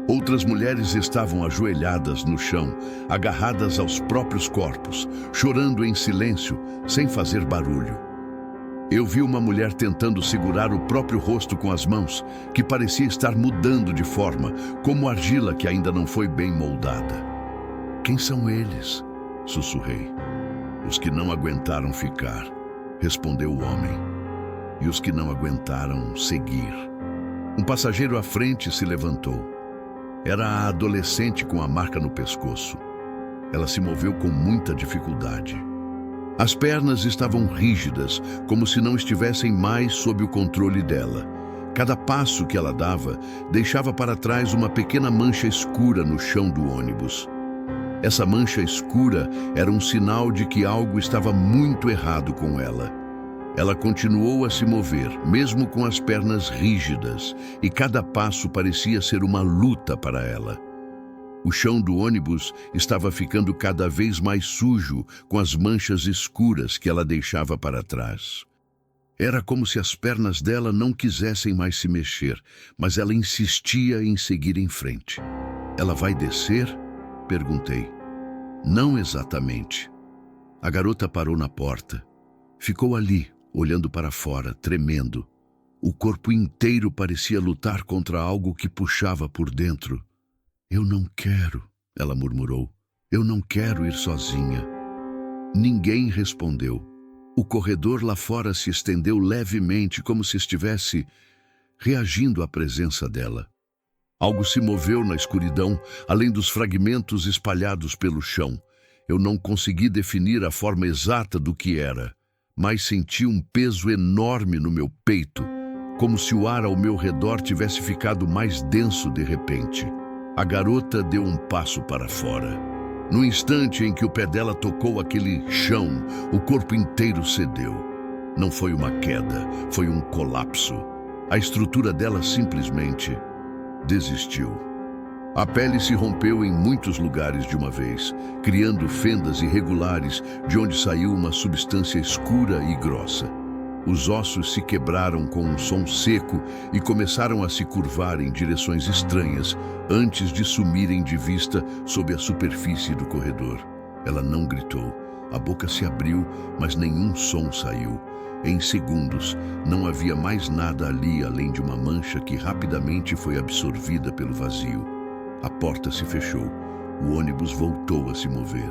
Outras mulheres estavam ajoelhadas no chão, agarradas aos próprios corpos, chorando em silêncio, sem fazer barulho. Eu vi uma mulher tentando segurar o próprio rosto com as mãos, que parecia estar mudando de forma, como argila que ainda não foi bem moldada. Quem são eles? Sussurrei. Os que não aguentaram ficar, respondeu o homem. E os que não aguentaram seguir. Um passageiro à frente se levantou. Era a adolescente com a marca no pescoço. Ela se moveu com muita dificuldade. As pernas estavam rígidas, como se não estivessem mais sob o controle dela. Cada passo que ela dava deixava para trás uma pequena mancha escura no chão do ônibus. Essa mancha escura era um sinal de que algo estava muito errado com ela. Ela continuou a se mover, mesmo com as pernas rígidas, e cada passo parecia ser uma luta para ela. O chão do ônibus estava ficando cada vez mais sujo com as manchas escuras que ela deixava para trás. Era como se as pernas dela não quisessem mais se mexer, mas ela insistia em seguir em frente. Ela vai descer? Perguntei. Não exatamente. A garota parou na porta. Ficou ali, olhando para fora, tremendo. O corpo inteiro parecia lutar contra algo que puxava por dentro. Eu não quero, ela murmurou. Eu não quero ir sozinha. Ninguém respondeu. O corredor lá fora se estendeu levemente, como se estivesse reagindo à presença dela. Algo se moveu na escuridão, além dos fragmentos espalhados pelo chão. Eu não consegui definir a forma exata do que era, mas senti um peso enorme no meu peito, como se o ar ao meu redor tivesse ficado mais denso de repente. A garota deu um passo para fora. No instante em que o pé dela tocou aquele chão, o corpo inteiro cedeu. Não foi uma queda, foi um colapso. A estrutura dela simplesmente desistiu. A pele se rompeu em muitos lugares de uma vez, criando fendas irregulares de onde saiu uma substância escura e grossa. Os ossos se quebraram com um som seco e começaram a se curvar em direções estranhas antes de sumirem de vista sob a superfície do corredor. Ela não gritou. A boca se abriu, mas nenhum som saiu. Em segundos, não havia mais nada ali além de uma mancha que rapidamente foi absorvida pelo vazio. A porta se fechou. O ônibus voltou a se mover.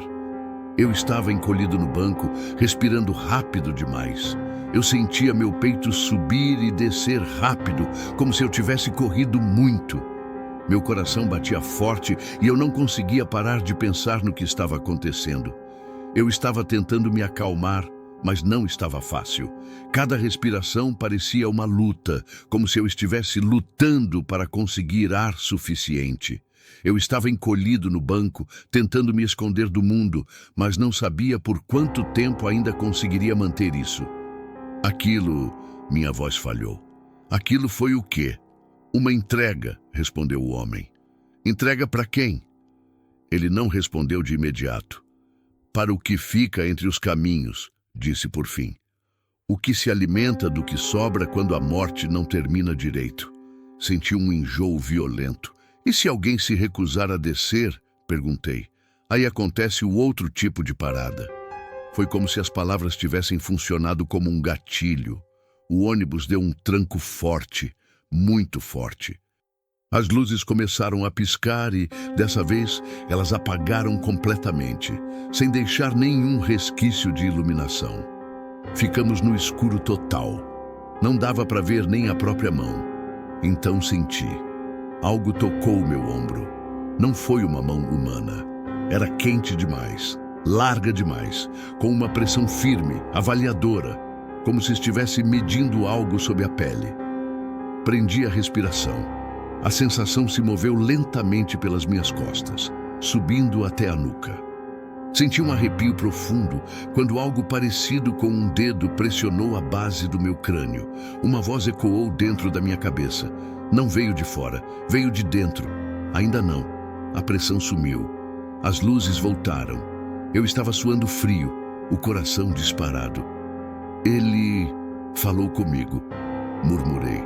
Eu estava encolhido no banco, respirando rápido demais. Eu sentia meu peito subir e descer rápido, como se eu tivesse corrido muito. Meu coração batia forte e eu não conseguia parar de pensar no que estava acontecendo. Eu estava tentando me acalmar, mas não estava fácil. Cada respiração parecia uma luta, como se eu estivesse lutando para conseguir ar suficiente. Eu estava encolhido no banco, tentando me esconder do mundo, mas não sabia por quanto tempo ainda conseguiria manter isso. Aquilo, minha voz falhou. Aquilo foi o quê? Uma entrega, respondeu o homem. Entrega para quem? Ele não respondeu de imediato. Para o que fica entre os caminhos, disse por fim. O que se alimenta do que sobra quando a morte não termina direito. Senti um enjoo violento. E se alguém se recusar a descer? Perguntei. Aí acontece o outro tipo de parada. Foi como se as palavras tivessem funcionado como um gatilho. O ônibus deu um tranco forte, muito forte. As luzes começaram a piscar e, dessa vez, elas apagaram completamente, sem deixar nenhum resquício de iluminação. Ficamos no escuro total. Não dava para ver nem a própria mão. Então senti. Algo tocou meu ombro. Não foi uma mão humana. Era quente demais, larga demais, com uma pressão firme, avaliadora, como se estivesse medindo algo sob a pele. Prendi a respiração. A sensação se moveu lentamente pelas minhas costas, subindo até a nuca. Senti um arrepio profundo quando algo parecido com um dedo pressionou a base do meu crânio. Uma voz ecoou dentro da minha cabeça. Não veio de fora, veio de dentro. Ainda não. A pressão sumiu. As luzes voltaram. Eu estava suando frio, o coração disparado. Ele falou comigo, murmurei.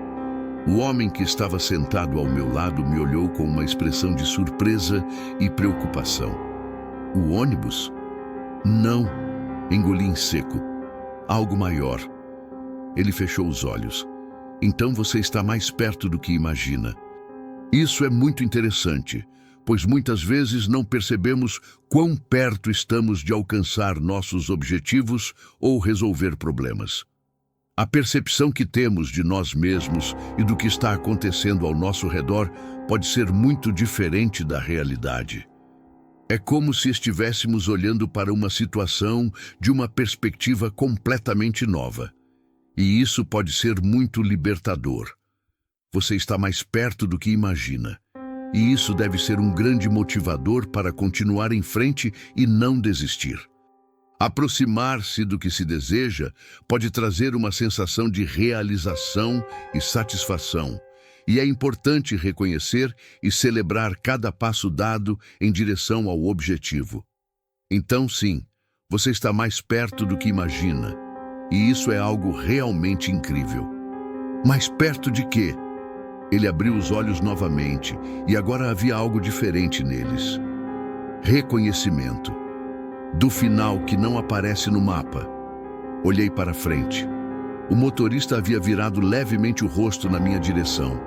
O homem que estava sentado ao meu lado me olhou com uma expressão de surpresa e preocupação. O ônibus? Não, engoli em seco. Algo maior. Ele fechou os olhos. Então você está mais perto do que imagina. Isso é muito interessante, pois muitas vezes não percebemos quão perto estamos de alcançar nossos objetivos ou resolver problemas. A percepção que temos de nós mesmos e do que está acontecendo ao nosso redor pode ser muito diferente da realidade. É como se estivéssemos olhando para uma situação de uma perspectiva completamente nova. E isso pode ser muito libertador. Você está mais perto do que imagina. E isso deve ser um grande motivador para continuar em frente e não desistir. Aproximar-se do que se deseja pode trazer uma sensação de realização e satisfação. E é importante reconhecer e celebrar cada passo dado em direção ao objetivo. Então, sim, você está mais perto do que imagina. E isso é algo realmente incrível. Mais perto de quê? Ele abriu os olhos novamente e agora havia algo diferente neles. Reconhecimento. Do final que não aparece no mapa. Olhei para frente. O motorista havia virado levemente o rosto na minha direção.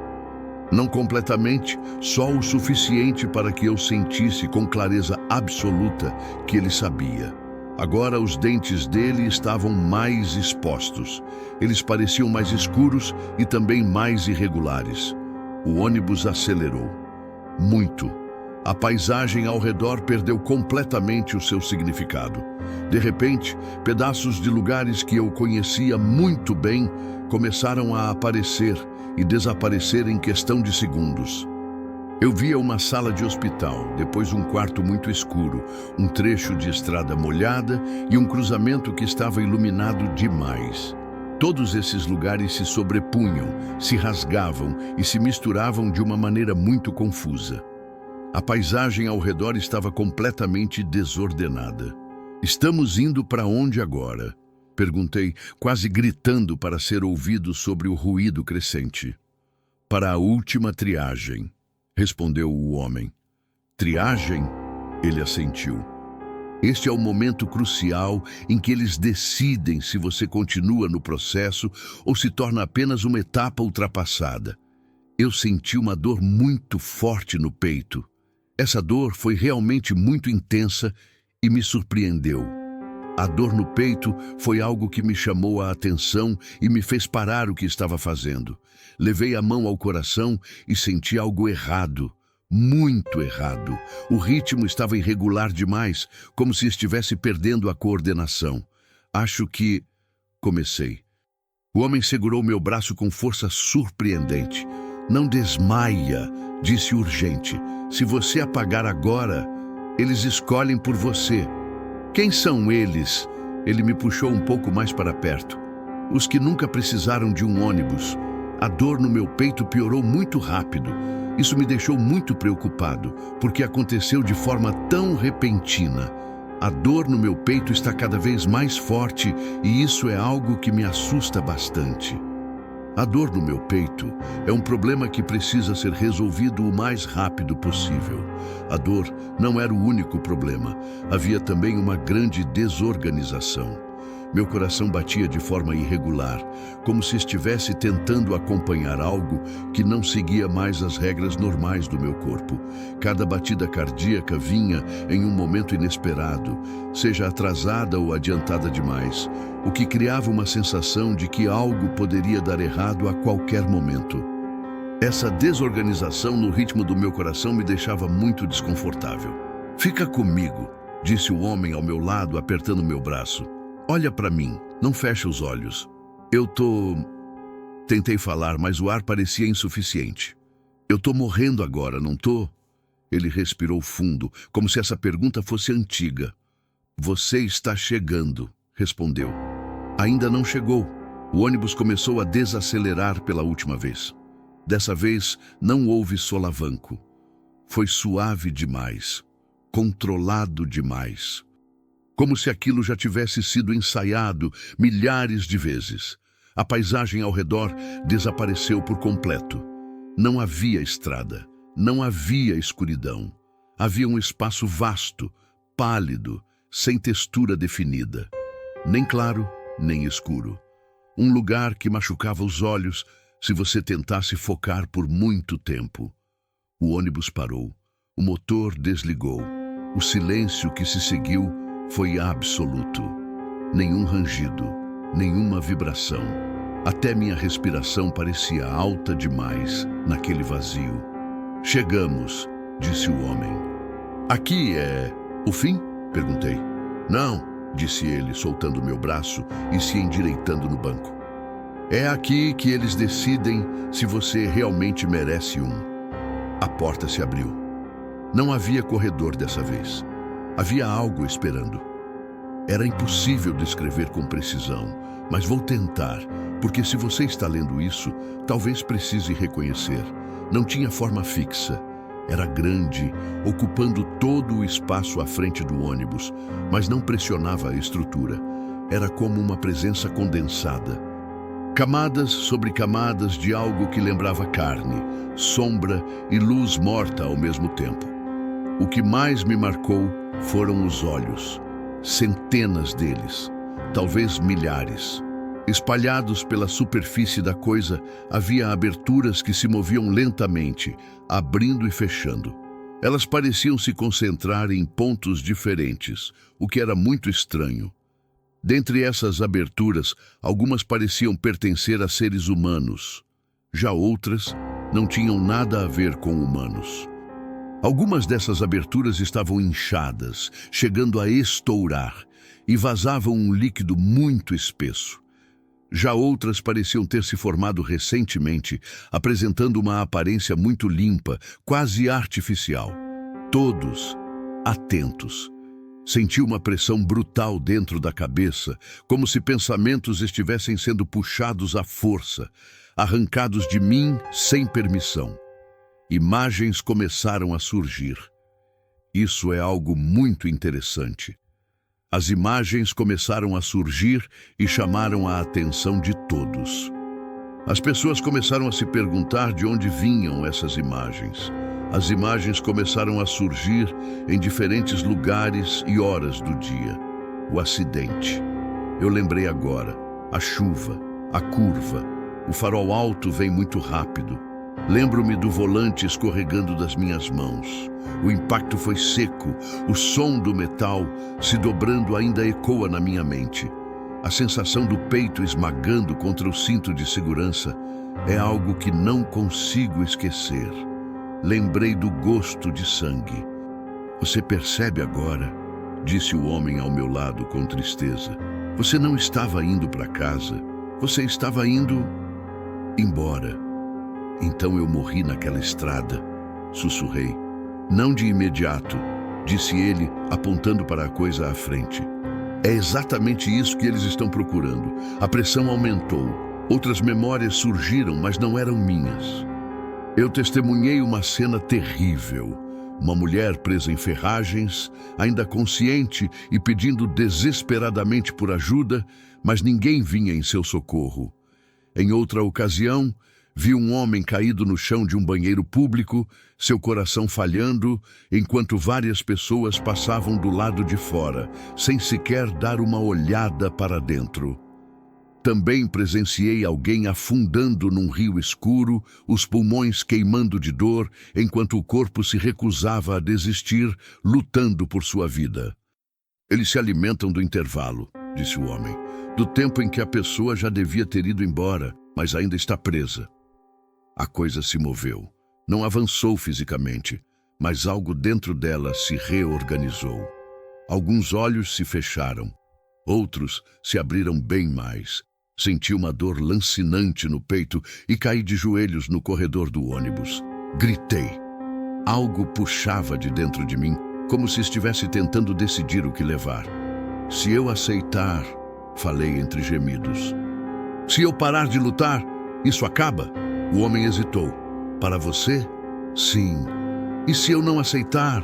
Não completamente, só o suficiente para que eu sentisse com clareza absoluta que ele sabia. Agora os dentes dele estavam mais expostos. Eles pareciam mais escuros e também mais irregulares. O ônibus acelerou. Muito. A paisagem ao redor perdeu completamente o seu significado. De repente, pedaços de lugares que eu conhecia muito bem começaram a aparecer e desaparecer em questão de segundos. Eu via uma sala de hospital, depois um quarto muito escuro, um trecho de estrada molhada e um cruzamento que estava iluminado demais. Todos esses lugares se sobrepunham, se rasgavam e se misturavam de uma maneira muito confusa. A paisagem ao redor estava completamente desordenada. "Estamos indo para onde agora?" Perguntei, quase gritando para ser ouvido sobre o ruído crescente. "Para a última triagem", respondeu o homem. "Triagem?" Ele assentiu. "Este é o momento crucial em que eles decidem se você continua no processo ou se torna apenas uma etapa ultrapassada." Eu senti uma dor muito forte no peito. Essa dor foi realmente muito intensa e me surpreendeu. A dor no peito foi algo que me chamou a atenção e me fez parar o que estava fazendo. Levei a mão ao coração e senti algo errado, muito errado. O ritmo estava irregular demais, como se estivesse perdendo a coordenação. "Acho que..." comecei. O homem segurou meu braço com força surpreendente. "Não desmaia", disse urgente. "Se você apagar agora, eles escolhem por você." "Quem são eles?" Ele me puxou um pouco mais para perto. "Os que nunca precisaram de um ônibus." A dor no meu peito piorou muito rápido. Isso me deixou muito preocupado, porque aconteceu de forma tão repentina. A dor no meu peito está cada vez mais forte e isso é algo que me assusta bastante. A dor no meu peito é um problema que precisa ser resolvido o mais rápido possível. A dor não era o único problema. Havia também uma grande desorganização. Meu coração batia de forma irregular, como se estivesse tentando acompanhar algo que não seguia mais as regras normais do meu corpo. Cada batida cardíaca vinha em um momento inesperado, seja atrasada ou adiantada demais, o que criava uma sensação de que algo poderia dar errado a qualquer momento. Essa desorganização no ritmo do meu coração me deixava muito desconfortável. "Fica comigo", disse o homem ao meu lado, apertando meu braço. "Olha para mim, não feche os olhos." Tentei falar, mas o ar parecia insuficiente. "Eu tô morrendo agora, não tô?" Ele respirou fundo, como se essa pergunta fosse antiga. "Você está chegando", respondeu. Ainda não chegou. O ônibus começou a desacelerar pela última vez. Dessa vez, não houve solavanco. Foi suave demais, controlado demais. Como se aquilo já tivesse sido ensaiado milhares de vezes. A paisagem ao redor desapareceu por completo. Não havia estrada, não havia escuridão. Havia um espaço vasto, pálido, sem textura definida. Nem claro, nem escuro. Um lugar que machucava os olhos se você tentasse focar por muito tempo. O ônibus parou. O motor desligou. O silêncio que se seguiu foi absoluto. Nenhum rangido, nenhuma vibração. Até minha respiração parecia alta demais naquele vazio. "Chegamos", disse o homem. "Aqui é o fim?" perguntei. "Não", disse ele, soltando meu braço e se endireitando no banco. "É aqui que eles decidem se você realmente merece um." A porta se abriu. Não havia corredor dessa vez. Havia algo esperando. Era impossível descrever com precisão, mas vou tentar, porque se você está lendo isso, talvez precise reconhecer. Não tinha forma fixa. Era grande, ocupando todo o espaço à frente do ônibus, mas não pressionava a estrutura. Era como uma presença condensada. Camadas sobre camadas de algo que lembrava carne, sombra e luz morta ao mesmo tempo. O que mais me marcou foram os olhos. Centenas deles, talvez milhares. Espalhados pela superfície da coisa, havia aberturas que se moviam lentamente, abrindo e fechando. Elas pareciam se concentrar em pontos diferentes, o que era muito estranho. Dentre essas aberturas, algumas pareciam pertencer a seres humanos. Já outras não tinham nada a ver com humanos. Algumas dessas aberturas estavam inchadas, chegando a estourar, e vazavam um líquido muito espesso. Já outras pareciam ter se formado recentemente, apresentando uma aparência muito limpa, quase artificial. Todos atentos. Senti uma pressão brutal dentro da cabeça, como se pensamentos estivessem sendo puxados à força, arrancados de mim sem permissão. Imagens começaram a surgir. Isso é algo muito interessante. As imagens começaram a surgir e chamaram a atenção de todos. As pessoas começaram a se perguntar de onde vinham essas imagens. As imagens começaram a surgir em diferentes lugares e horas do dia. O acidente. Eu lembrei agora. A chuva, a curva. O farol alto vem muito rápido. Lembro-me do volante escorregando das minhas mãos. O impacto foi seco. O som do metal se dobrando ainda ecoa na minha mente. A sensação do peito esmagando contra o cinto de segurança é algo que não consigo esquecer. Lembrei do gosto de sangue. Você percebe agora? Disse o homem ao meu lado com tristeza. Você não estava indo para casa. Você estava indo embora. Então eu morri naquela estrada, sussurrei. Não de imediato, disse ele, apontando para a coisa à frente. É exatamente isso que eles estão procurando. A pressão aumentou. Outras memórias surgiram, mas não eram minhas. Eu testemunhei uma cena terrível. Uma mulher presa em ferragens, ainda consciente e pedindo desesperadamente por ajuda, mas ninguém vinha em seu socorro. Em outra ocasião, vi um homem caído no chão de um banheiro público, seu coração falhando, enquanto várias pessoas passavam do lado de fora, sem sequer dar uma olhada para dentro. Também presenciei alguém afundando num rio escuro, os pulmões queimando de dor, enquanto o corpo se recusava a desistir, lutando por sua vida. Eles se alimentam do intervalo, disse o homem, do tempo em que a pessoa já devia ter ido embora, mas ainda está presa. A coisa se moveu. Não avançou fisicamente, mas algo dentro dela se reorganizou. Alguns olhos se fecharam. Outros se abriram bem mais. Senti uma dor lancinante no peito e caí de joelhos no corredor do ônibus. Gritei. Algo puxava de dentro de mim, como se estivesse tentando decidir o que levar. Se eu aceitar, falei entre gemidos. Se eu parar de lutar, isso acaba? O homem hesitou. Para você? Sim. E se eu não aceitar?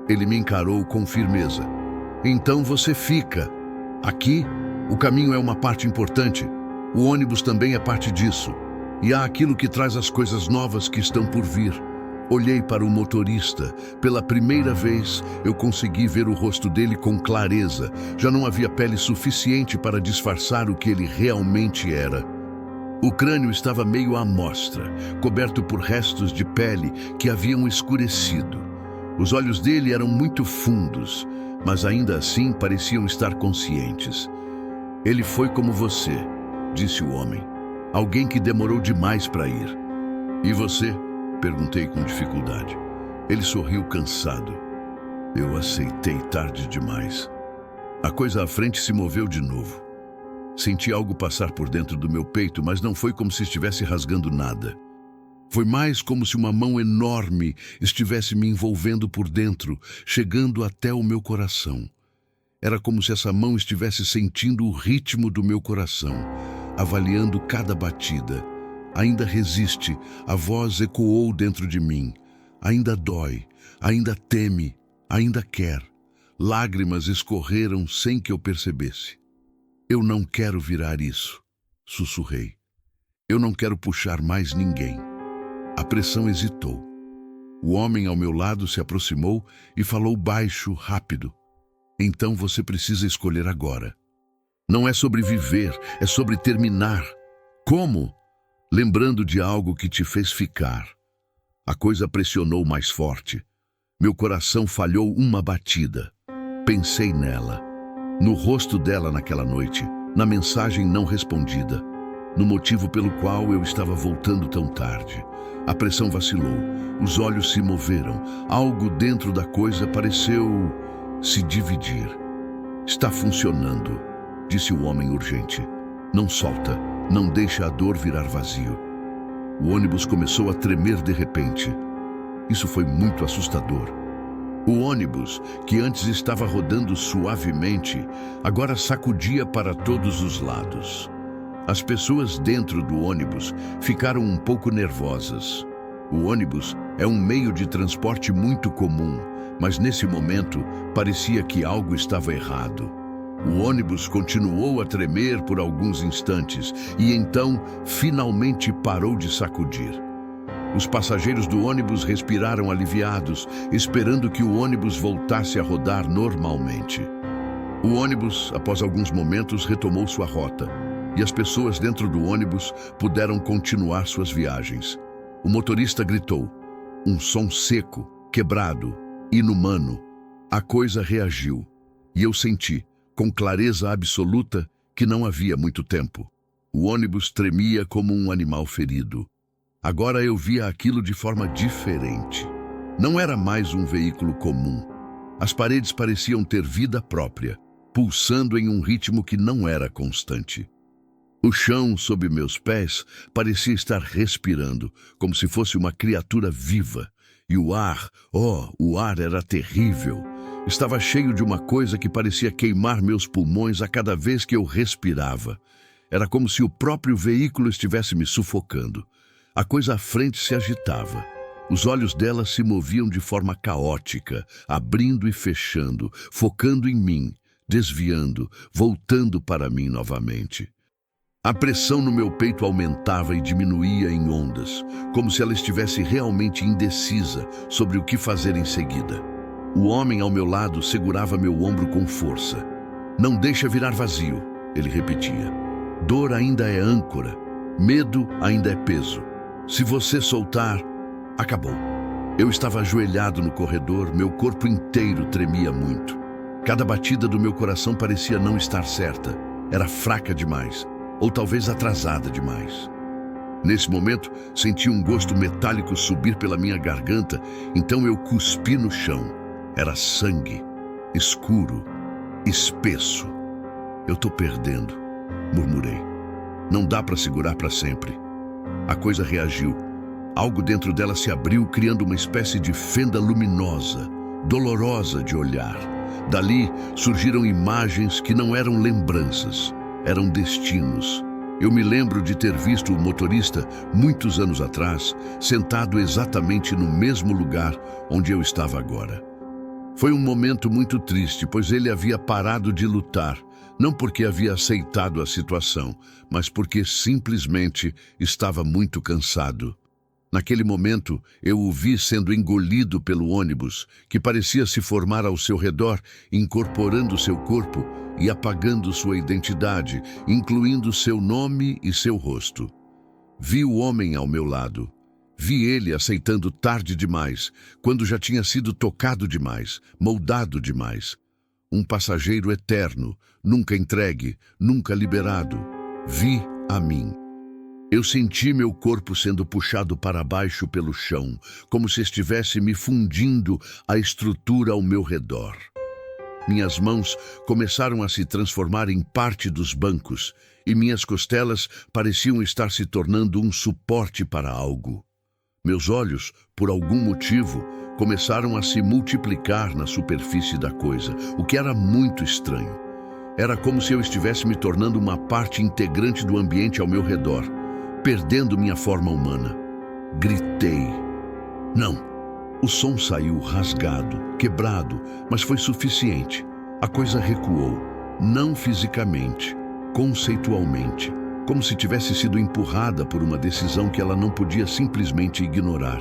Ele me encarou com firmeza. Então você fica. Aqui, o caminho é uma parte importante. O ônibus também é parte disso. E há aquilo que traz as coisas novas que estão por vir. Olhei para o motorista. Pela primeira vez, eu consegui ver o rosto dele com clareza. Já não havia pele suficiente para disfarçar o que ele realmente era. O crânio estava meio à mostra, coberto por restos de pele que haviam escurecido. Os olhos dele eram muito fundos, mas ainda assim pareciam estar conscientes. Ele foi como você, disse o homem. Alguém que demorou demais para ir. E você? Perguntei com dificuldade. Ele sorriu cansado. Eu aceitei tarde demais. A coisa à frente se moveu de novo. Senti algo passar por dentro do meu peito, mas não foi como se estivesse rasgando nada. Foi mais como se uma mão enorme estivesse me envolvendo por dentro, chegando até o meu coração. Era como se essa mão estivesse sentindo o ritmo do meu coração, avaliando cada batida. Ainda resiste, a voz ecoou dentro de mim. Ainda dói, ainda teme, ainda quer. Lágrimas escorreram sem que eu percebesse. Eu não quero virar isso, sussurrei. Eu não quero puxar mais ninguém. A pressão hesitou. O homem ao meu lado se aproximou e falou baixo, rápido. Então você precisa escolher agora. Não é sobre viver, é sobre terminar. Como? Lembrando de algo que te fez ficar. A coisa pressionou mais forte. Meu coração falhou uma batida. Pensei nela, no rosto dela naquela noite, na mensagem não respondida, no motivo pelo qual eu estava voltando tão tarde. A pressão vacilou, os olhos se moveram, algo dentro da coisa pareceu se dividir. Está funcionando, disse o homem urgente. Não solta, não deixa a dor virar vazio. O ônibus começou a tremer de repente. Isso foi muito assustador. O ônibus, que antes estava rodando suavemente, agora sacudia para todos os lados. As pessoas dentro do ônibus ficaram um pouco nervosas. O ônibus é um meio de transporte muito comum, mas nesse momento parecia que algo estava errado. O ônibus continuou a tremer por alguns instantes e então finalmente parou de sacudir. Os passageiros do ônibus respiraram aliviados, esperando que o ônibus voltasse a rodar normalmente. O ônibus, após alguns momentos, retomou sua rota e as pessoas dentro do ônibus puderam continuar suas viagens. O motorista gritou, um som seco, quebrado, inumano. A coisa reagiu e eu senti, com clareza absoluta, que não havia muito tempo. O ônibus tremia como um animal ferido. Agora eu via aquilo de forma diferente. Não era mais um veículo comum. As paredes pareciam ter vida própria, pulsando em um ritmo que não era constante. O chão sob meus pés parecia estar respirando, como se fosse uma criatura viva. E o ar era terrível. Estava cheio de uma coisa que parecia queimar meus pulmões a cada vez que eu respirava. Era como se o próprio veículo estivesse me sufocando. A coisa à frente se agitava. Os olhos dela se moviam de forma caótica, abrindo e fechando, focando em mim, desviando, voltando para mim novamente. A pressão no meu peito aumentava e diminuía em ondas, como se ela estivesse realmente indecisa sobre o que fazer em seguida. O homem ao meu lado segurava meu ombro com força. Não deixa virar vazio, ele repetia. Dor ainda é âncora, medo ainda é peso. Se você soltar, acabou. Eu estava ajoelhado no corredor, meu corpo inteiro tremia muito. Cada batida do meu coração parecia não estar certa, era fraca demais, ou talvez atrasada demais. Nesse momento, senti um gosto metálico subir pela minha garganta, então eu cuspi no chão. Era sangue, escuro, espesso. Eu tô perdendo, murmurei. Não dá para segurar para sempre. A coisa reagiu. Algo dentro dela se abriu, criando uma espécie de fenda luminosa, dolorosa de olhar. Dali surgiram imagens que não eram lembranças, eram destinos. Eu me lembro de ter visto o motorista, muitos anos atrás, sentado exatamente no mesmo lugar onde eu estava agora. Foi um momento muito triste, pois ele havia parado de lutar, não porque havia aceitado a situação, mas porque simplesmente estava muito cansado. Naquele momento, eu o vi sendo engolido pelo ônibus, que parecia se formar ao seu redor, incorporando seu corpo e apagando sua identidade, incluindo seu nome e seu rosto. Vi o homem ao meu lado. Vi ele aceitando tarde demais, quando já tinha sido tocado demais, moldado demais. Um passageiro eterno, nunca entregue, nunca liberado. Vi a mim. Eu senti meu corpo sendo puxado para baixo pelo chão, como se estivesse me fundindo a estrutura ao meu redor. Minhas mãos começaram a se transformar em parte dos bancos, e minhas costelas pareciam estar se tornando um suporte para algo. Meus olhos, por algum motivo, começaram a se multiplicar na superfície da coisa, o que era muito estranho. Era como se eu estivesse me tornando uma parte integrante do ambiente ao meu redor, perdendo minha forma humana. Gritei. Não. O som saiu rasgado, quebrado, mas foi suficiente. A coisa recuou, não fisicamente, conceitualmente, como se tivesse sido empurrada por uma decisão que ela não podia simplesmente ignorar.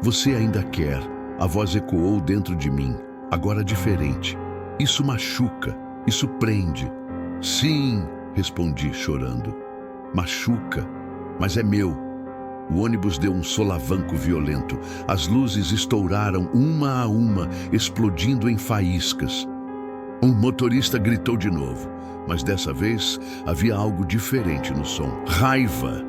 Você ainda quer, a voz ecoou dentro de mim, agora diferente. Isso machuca, isso prende. Sim, respondi chorando. Machuca, mas é meu. O ônibus deu um solavanco violento. As luzes estouraram uma a uma, explodindo em faíscas. Um motorista gritou de novo, mas dessa vez havia algo diferente no som. Raiva!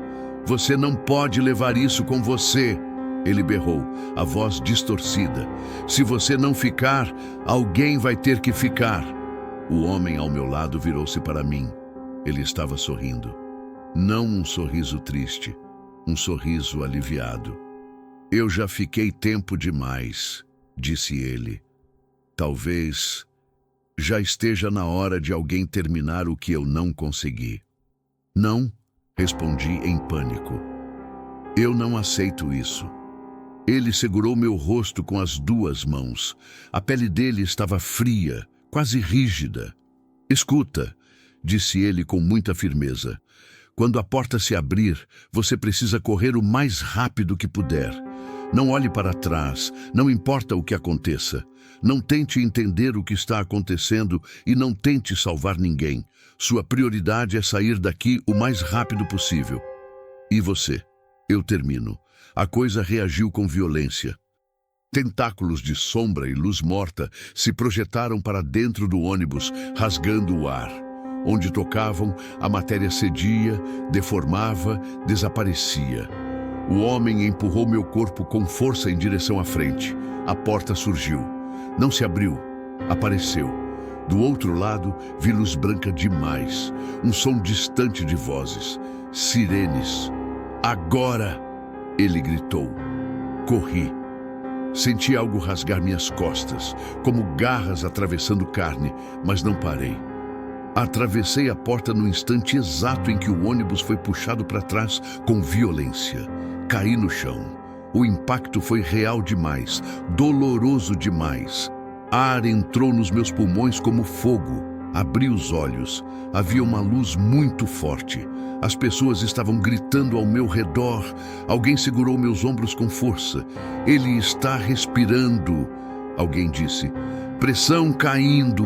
Você não pode levar isso com você! Ele berrou, a voz distorcida. Se você não ficar, alguém vai ter que ficar. O homem ao meu lado virou-se para mim. Ele estava sorrindo. Não um sorriso triste, um sorriso aliviado. Eu já fiquei tempo demais, disse ele. Talvez já esteja na hora de alguém terminar o que eu não consegui. Não, respondi em pânico. Eu não aceito isso. Ele segurou meu rosto com as duas mãos. A pele dele estava fria, quase rígida. Escuta, disse ele com muita firmeza. Quando a porta se abrir, você precisa correr o mais rápido que puder. Não olhe para trás, não importa o que aconteça. Não tente entender o que está acontecendo e não tente salvar ninguém. Sua prioridade é sair daqui o mais rápido possível. E você? Eu termino. A coisa reagiu com violência. Tentáculos de sombra e luz morta se projetaram para dentro do ônibus, rasgando o ar. Onde tocavam, a matéria cedia, deformava, desaparecia. O homem empurrou meu corpo com força em direção à frente. A porta surgiu. Não se abriu. Apareceu. Do outro lado, vi luz branca demais. Um som distante de vozes. Sirenes. Agora! Ele gritou. Corri. Senti algo rasgar minhas costas, como garras atravessando carne, mas não parei. Atravessei a porta no instante exato em que o ônibus foi puxado para trás com violência. Caí no chão. O impacto foi real demais, doloroso demais. Ar entrou nos meus pulmões como fogo. Abri os olhos. Havia uma luz muito forte. As pessoas estavam gritando ao meu redor. Alguém segurou meus ombros com força. Ele está respirando, alguém disse. Pressão caindo.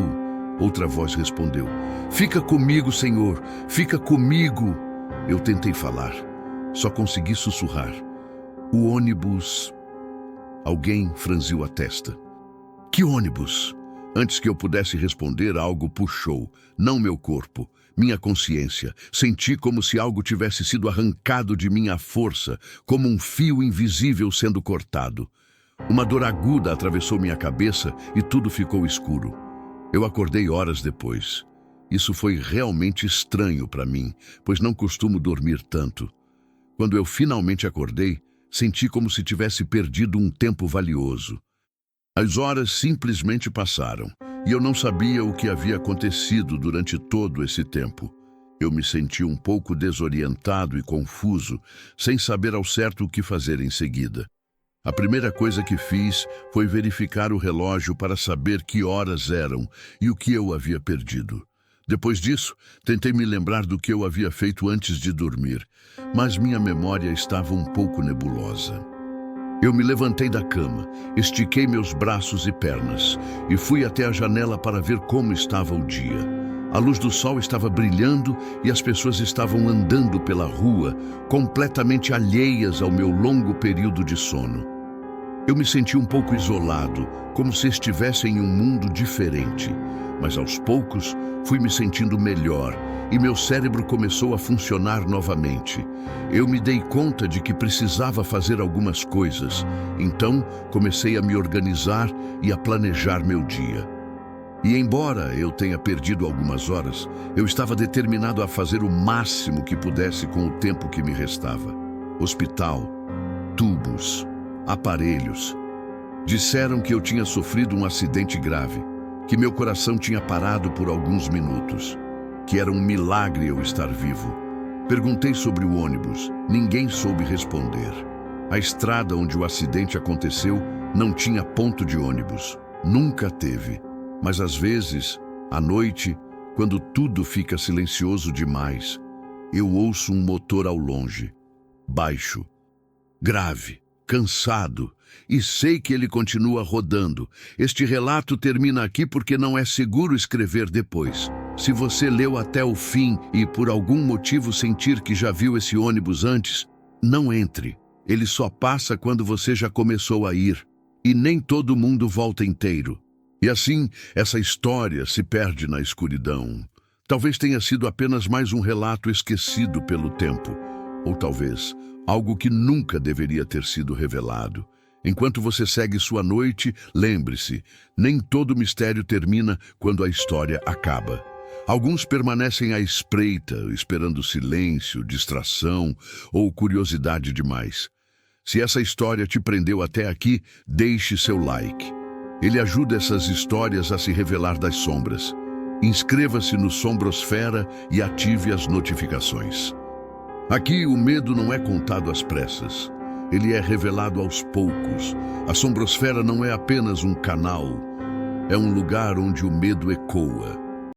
Outra voz respondeu. Fica comigo, Senhor. Fica comigo. Eu tentei falar. Só consegui sussurrar. O ônibus... Alguém franziu a testa. Que ônibus? Antes que eu pudesse responder, algo puxou. Não meu corpo, minha consciência. Senti como se algo tivesse sido arrancado de mim à força, como um fio invisível sendo cortado. Uma dor aguda atravessou minha cabeça e tudo ficou escuro. Eu acordei horas depois. Isso foi realmente estranho para mim, pois não costumo dormir tanto. Quando eu finalmente acordei, senti como se tivesse perdido um tempo valioso. As horas simplesmente passaram, e eu não sabia o que havia acontecido durante todo esse tempo. Eu me senti um pouco desorientado e confuso, sem saber ao certo o que fazer em seguida. A primeira coisa que fiz foi verificar o relógio para saber que horas eram e o que eu havia perdido. Depois disso, tentei me lembrar do que eu havia feito antes de dormir, mas minha memória estava um pouco nebulosa. Eu me levantei da cama, estiquei meus braços e pernas e fui até a janela para ver como estava o dia. A luz do sol estava brilhando e as pessoas estavam andando pela rua, completamente alheias ao meu longo período de sono. Eu me senti um pouco isolado, como se estivesse em um mundo diferente, mas aos poucos fui me sentindo melhor e meu cérebro começou a funcionar novamente. Eu me dei conta de que precisava fazer algumas coisas, então comecei a me organizar e a planejar meu dia. E embora eu tenha perdido algumas horas, eu estava determinado a fazer o máximo que pudesse com o tempo que me restava. Hospital, tubos, aparelhos. Disseram que eu tinha sofrido um acidente grave, que meu coração tinha parado por alguns minutos, que era um milagre eu estar vivo. Perguntei sobre o ônibus, ninguém soube responder. A estrada onde o acidente aconteceu não tinha ponto de ônibus, nunca teve. Mas às vezes, à noite, quando tudo fica silencioso demais, eu ouço um motor ao longe, baixo, grave, cansado, e sei que ele continua rodando. Este relato termina aqui porque não é seguro escrever depois. Se você leu até o fim e por algum motivo sentir que já viu esse ônibus antes, não entre. Ele só passa quando você já começou a ir. E nem todo mundo volta inteiro. E assim, essa história se perde na escuridão. Talvez tenha sido apenas mais um relato esquecido pelo tempo. Ou talvez algo que nunca deveria ter sido revelado. Enquanto você segue sua noite, lembre-se, nem todo mistério termina quando a história acaba. Alguns permanecem à espreita, esperando silêncio, distração ou curiosidade demais. Se essa história te prendeu até aqui, deixe seu like. Ele ajuda essas histórias a se revelar das sombras. Inscreva-se no Sombrosfera e ative as notificações. Aqui o medo não é contado às pressas. Ele é revelado aos poucos. A Sombrosfera não é apenas um canal. É um lugar onde o medo ecoa.